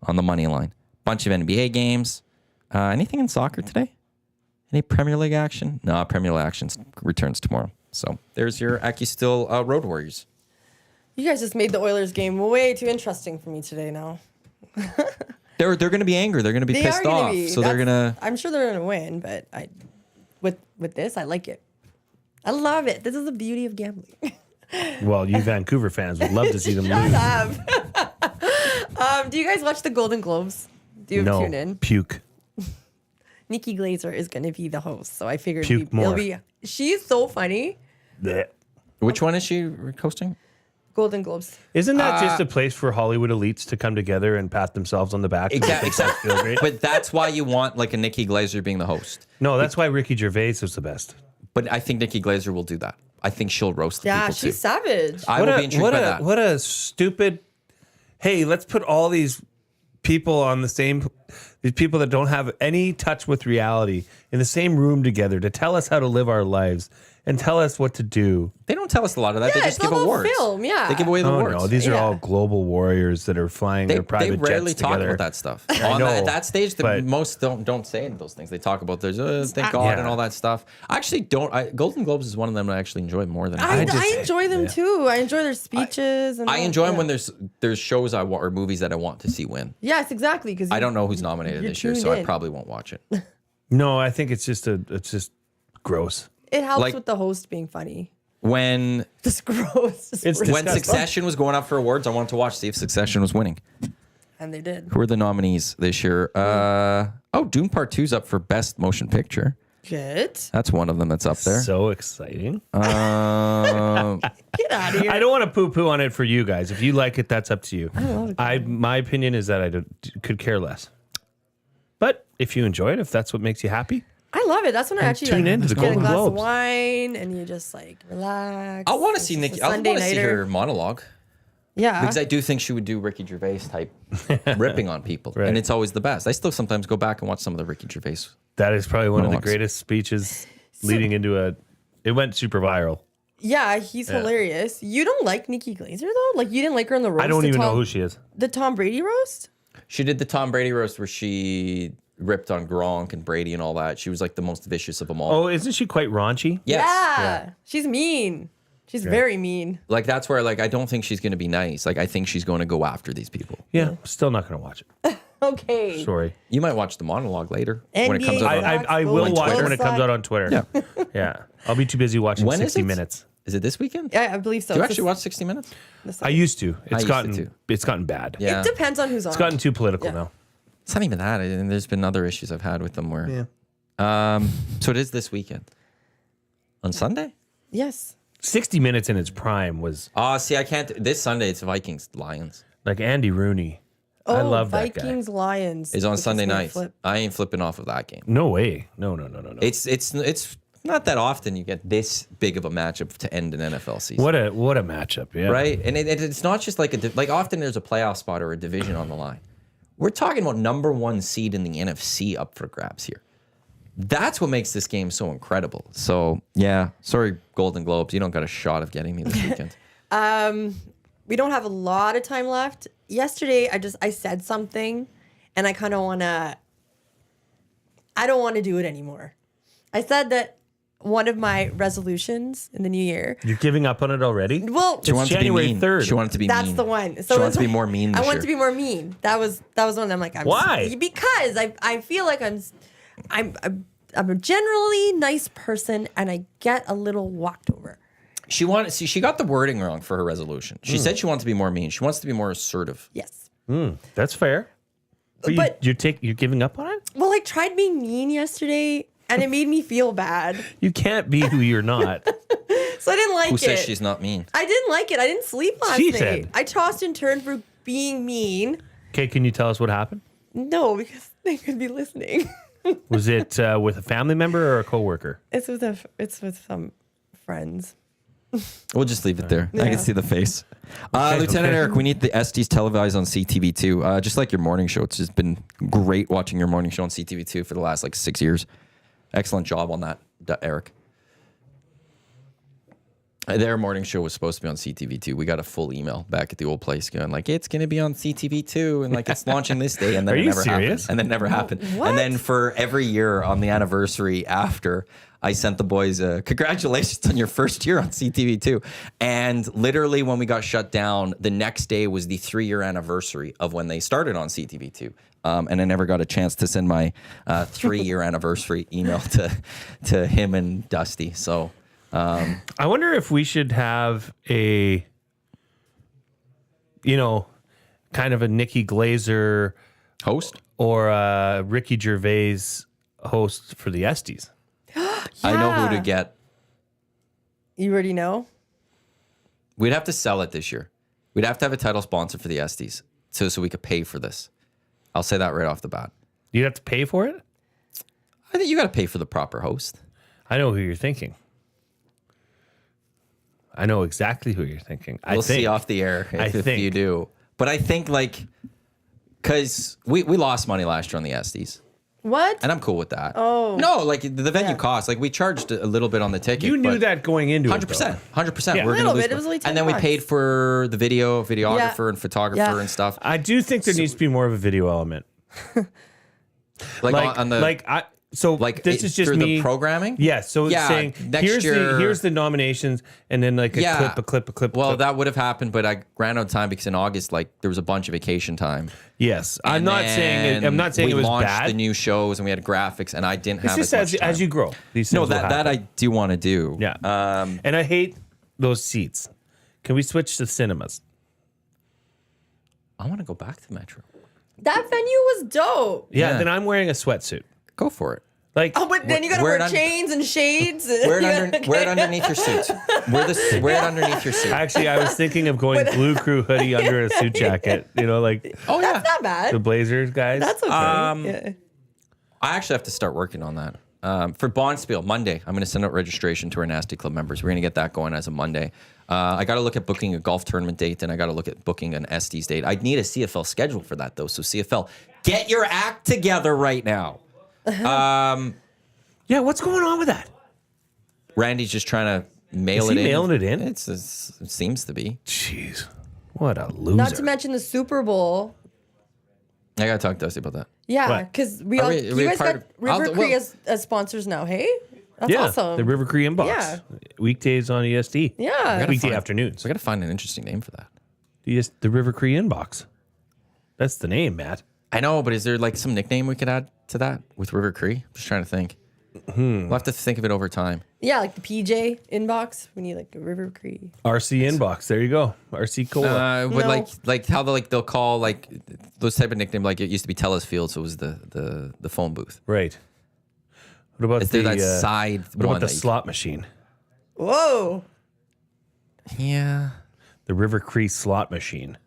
on the money line. Bunch of NBA games. Anything in soccer today? Any Premier League action? No, Premier League action returns tomorrow. So there's your AccuStill Road Warriors. You guys just made the Oilers game way too interesting for me today now. They're going to be angry. They're going to be They pissed are gonna off. be. So they're going to. I'm sure they're gonna win, but with this, I like it. I love it. This is the beauty of gambling. Well, you Vancouver fans would love to see them lose. Shut up. Do you guys watch the Golden Globes? Do you No, tune in? puke. Nikki Glaser is going to be the host, so I figured Puke it'll more. be. She's so funny. Blech. Which one is she hosting? Golden Globes. Isn't that just a place for Hollywood elites to come together and pat themselves on the back? Exactly. Feel great? But that's why you want like a Nikki Glaser being the host. No, that's why Ricky Gervais is the best. But I think Nikki Glaser will do that. I think she'll roast the Yeah, people she's too. savage. I will be intrigued by that. What a stupid. Hey, let's put all these people on the same. These people that don't have any touch with reality in the same room together to tell us how to live our lives and tell us what to do. They don't tell us a lot of that. Yeah, They just it's give all awards. film, yeah. They give away the Oh awards. no, these are Yeah. all global warriors that are flying They their private rarely jets talk together. about that stuff. I On know, at that stage, but- most don't say those things. They talk about there's thank God and all that stuff. I actually don't. Golden Globes is one of them that I actually enjoy more than I just- enjoy them too. I enjoy their speeches. And I all- enjoy them yeah. when there's shows I want or movies that I want to see win. Yes, exactly. Because I don't know who's nominated you're this year, so tuned I in. probably won't watch it. No, I think it's just gross. It helps Like- with the host being funny. When Just gross. It's when disgusting. Succession was going up for awards, I wanted to watch see if Succession was winning. And they did. Who are the nominees this year? Dune Part 2's up for Best Motion Picture. Good. That's one of them that's up there. So exciting. Get out of here. I don't want to poo-poo on it for you guys. If you like it, that's up to you. My opinion is that could care less. But if you enjoy it, if that's what makes you happy, I love it. That's when I actually tune in to the get a Golden glass of Globes. wine and you just like relax. I want to It's see just Nikki. a I want Sunday to see nighter. her monologue Yeah. because I do think she would do Ricky Gervais type ripping on people, Right. and it's always the best. I still sometimes go back and watch some of the Ricky Gervais. that is probably one of the Monologues. greatest speeches leading into it went super viral. Yeah, he's hilarious. You don't like Nikki Glaser though? Like you didn't like her in the roast? I don't the even know Tom- who she is. The Tom Brady roast? She did the Tom Brady roast where she ripped on Gronk and Brady and all that. She was like the most vicious of them all. Oh, isn't she quite raunchy? Yes. Yeah. She's mean. She's very mean. Like that's where like I don't think she's going to be nice. Like I think she's going to go after these people. Yeah, still not going to watch it. Okay. Sorry. You might watch the monologue later when it NBA comes out. on- I will On watch it Twitter. when it comes out on Twitter. Yeah. I'll be too busy watching When is 60 it? Minutes. Is it this weekend? Yeah, I believe so. Do you It's actually just- watch 60 Minutes? I used to. It's used to too. It's gotten bad. Yeah. It depends on who's on. It's gotten too political Yeah. now. It's not even that. And there's been other issues I've had with them where. So it is this weekend. On Sunday? Yes. 60 Minutes in its prime was Oh, see, I can't. This Sunday, it's Vikings Lions. like Andy Rooney. Oh, I love that guy. Vikings Lions. It's on Which is Sunday gonna night. flip. I ain't flipping off of that game. No way. No. It's not that often you get this big of a matchup to end an NFL season. What a matchup. Yeah. Right? And it's not just like like often there's a playoff spot or a division on the line. We're talking about number 1 seed in the NFC up for grabs here. That's what makes this game so incredible. So yeah, sorry, Golden Globes, you don't got a shot of getting me this weekend. We don't have a lot of time left. Yesterday, I said something, and I kind of I don't want to do it anymore. I said that one of my resolutions in the new year. You're giving up on it already? Well, She wanted to be January mean. 3rd. She wanted to be that's mean. the one. She So wants it's to be like- more mean I this want year. to be more mean. That was one. I'm like, Why? Because I feel like I'm a generally nice person, and I get a little walked over. She got the wording wrong for her resolution. She said she wants to be more mean. She wants to be more assertive. Yes. That's fair. But- you're giving up on it? Well, I tried being mean yesterday, and it made me feel bad. You can't be who you're not. So I didn't like Who it. says she's not mean? I didn't like it. I didn't sleep last She night. said. I tossed and turned for being mean. Okay, can you tell us what happened? No, because they could be listening. Was it with a family member or a coworker? It's with some friends. We'll just leave it there. I can see the face. Lieutenant Eric, we need the SDs televised on CTV2. Just like your morning show. It's just been great watching your morning show on CTV2 for the last 6 years. Excellent job on that, Eric. Their morning show was supposed to be on CTV2. We got a full email back at the old place going it's going to be on CTV2 and it's launching this day, and then it never happened. And then it never happened. What? And then for every year on the anniversary after, I sent the boys congratulations on your first year on CTV2. And literally when we got shut down, the next day was the 3-year anniversary of when they started on CTV2. And I never got a chance to send my 3-year anniversary email to him and Dusty. So I wonder if we should have a, kind of a Nikki Glazer host or a Ricky Gervais host for the Esties. I know who to get. You already know? We'd have to sell it this year. We'd have to have a title sponsor for the Esties so we could pay for this. I'll say that right off the bat. You'd have to pay for it? I think you got to pay for the proper host. I know who you're thinking. I know exactly who you're thinking. We'll see off the air if you do. But I think because we lost money last year on the Esties. What? And I'm cool with that. Oh. No, the venue cost. We charged a little bit on the ticket. You knew that going into 100%. 100%. Yeah. We're A going to little lose. bit. It was only $10. And then we paid for the videographer and photographer and stuff. I do think there needs to be more of a video element. This is just through me. the programming. Yeah, so it's saying next year, here's the nominations, and then a clip. Well, that would have happened, but I ran out of time because in August, there was a bunch of vacation time. Yes, I'm not saying it was bad. We launched the new shows and we had graphics, and I didn't have It's as just much time. as you grow. These things that I do want to do. Yeah, and I hate those seats. Can we switch to cinemas? I want to go back to Metro. That venue was dope. Yeah, then I'm wearing a sweatsuit. Go for it. But then you gotta wear chains and shades. Wear it underneath your suit. Wear it underneath your suit. Actually, I was thinking of going Blue Crew hoodie under a suit jacket. Oh yeah, That's not bad. the Blazers guys. That's okay. Yeah. I actually have to start working on that. For Bonspiel, Monday, I'm going to send out registration to our Nasty Club members. We're going to get that going as a Monday. I got to look at booking a golf tournament date, and I got to look at booking an Estes date. I need a CFL schedule for that, though. So CFL, get your act together right now. Yeah, what's going on with that? Randy's just trying to mail Is it he in. mailing it in? It seems to be. Jeez, what a loser. Not to mention the Super Bowl. I got to talk to Dusty about that. Yeah, What? because we you guys part got of- River I'll- Cree well- as sponsors now. Hey, that's awesome. the River Cree inbox. Yeah. Weekdays on EST. Yeah. Weekday afternoons. So I got to find an interesting name for that. The River Cree inbox. That's the name, Matt. I know, but is there some nickname we could add to that with River Cree? Just trying to think. We'll have to think of it over time. Yeah, like the PJ inbox. We need a River Cree. RC inbox. There you go. RC Cola. But No. how they'll call those type of nickname, it used to be Telus Field, so it was the phone booth. Right. What about Is there that side What one? about the slot machine? Whoa. Yeah. The River Cree slot machine.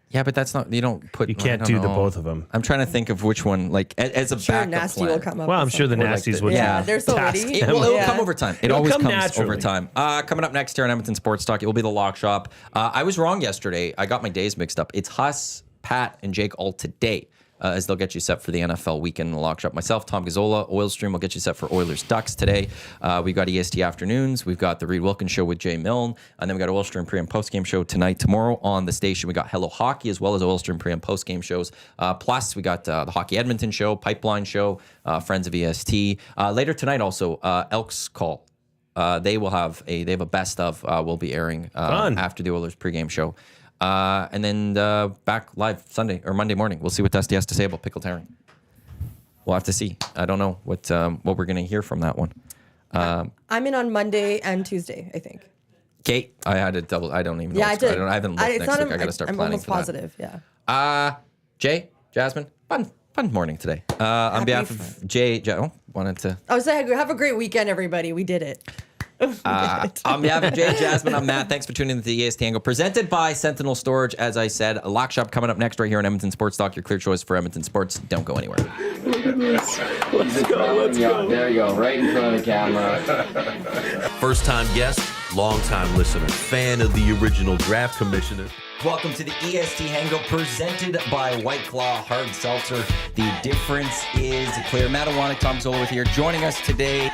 Yeah, but that's not, you don't put. You can't I do don't the know. both of them. I'm trying to think of which one, as a Sure, backup Nasty plan. will come up. Well, I'm with sure the something. Nasties would. Yeah, they're so task witty. them. It'll Yeah. come over time. It It'll always come comes naturally. over time. Coming up next here on Edmonton Sports Talk, it will be the Lock Shop. I was wrong yesterday. I got my days mixed up. It's Huss, Pat, and Jake all today. As they'll get you set for the NFL weekend in the Lock Shop. Myself, Tom Gazzola, Oilstream will get you set for Oilers Ducks today. We've got EST afternoons. We've got the Reed Wilkins show with Jay Milne. And then we got Oilstream pre and post game show tonight. Tomorrow on the station, we got Hello Hockey as well as Oilstream pre and post game shows. Plus, we got the Hockey Edmonton show, Pipeline show, Friends of EST. Later tonight, also, Elks Call. They have a best of will be airing after the Oilers pregame show. And then back live Sunday or Monday morning. We'll see what Dusty has to say about pickled herring. We'll have to see. I don't know what we're going to hear from that one. I'm in on Monday and Tuesday, I think. Kate, I had a double. I don't even know. Yeah, I did. I haven't looked it's next not week. I got to start I'm planning almost for positive, yeah. that. Jay, Jasmine, fun morning today. On behalf of Jay, wanted to. I was saying, have a great weekend, everybody. We did it. I'm Gavin J. Jasmine. I'm Matt. Thanks for tuning in to the EST Hangout, presented by Sentinel Storage. As I said, a lock shop coming up next right here on Edmonton Sports Talk. Your clear choice for Edmonton Sports. Don't go anywhere. Let's go. There you go, right in front of the camera. First-time guest, long-time listener, fan of the original draft commissioner. Welcome to the EST Hangout, presented by White Claw Hard Seltzer. The difference is clear. Matt Iwanyk, Tom Zola with here. Joining us today,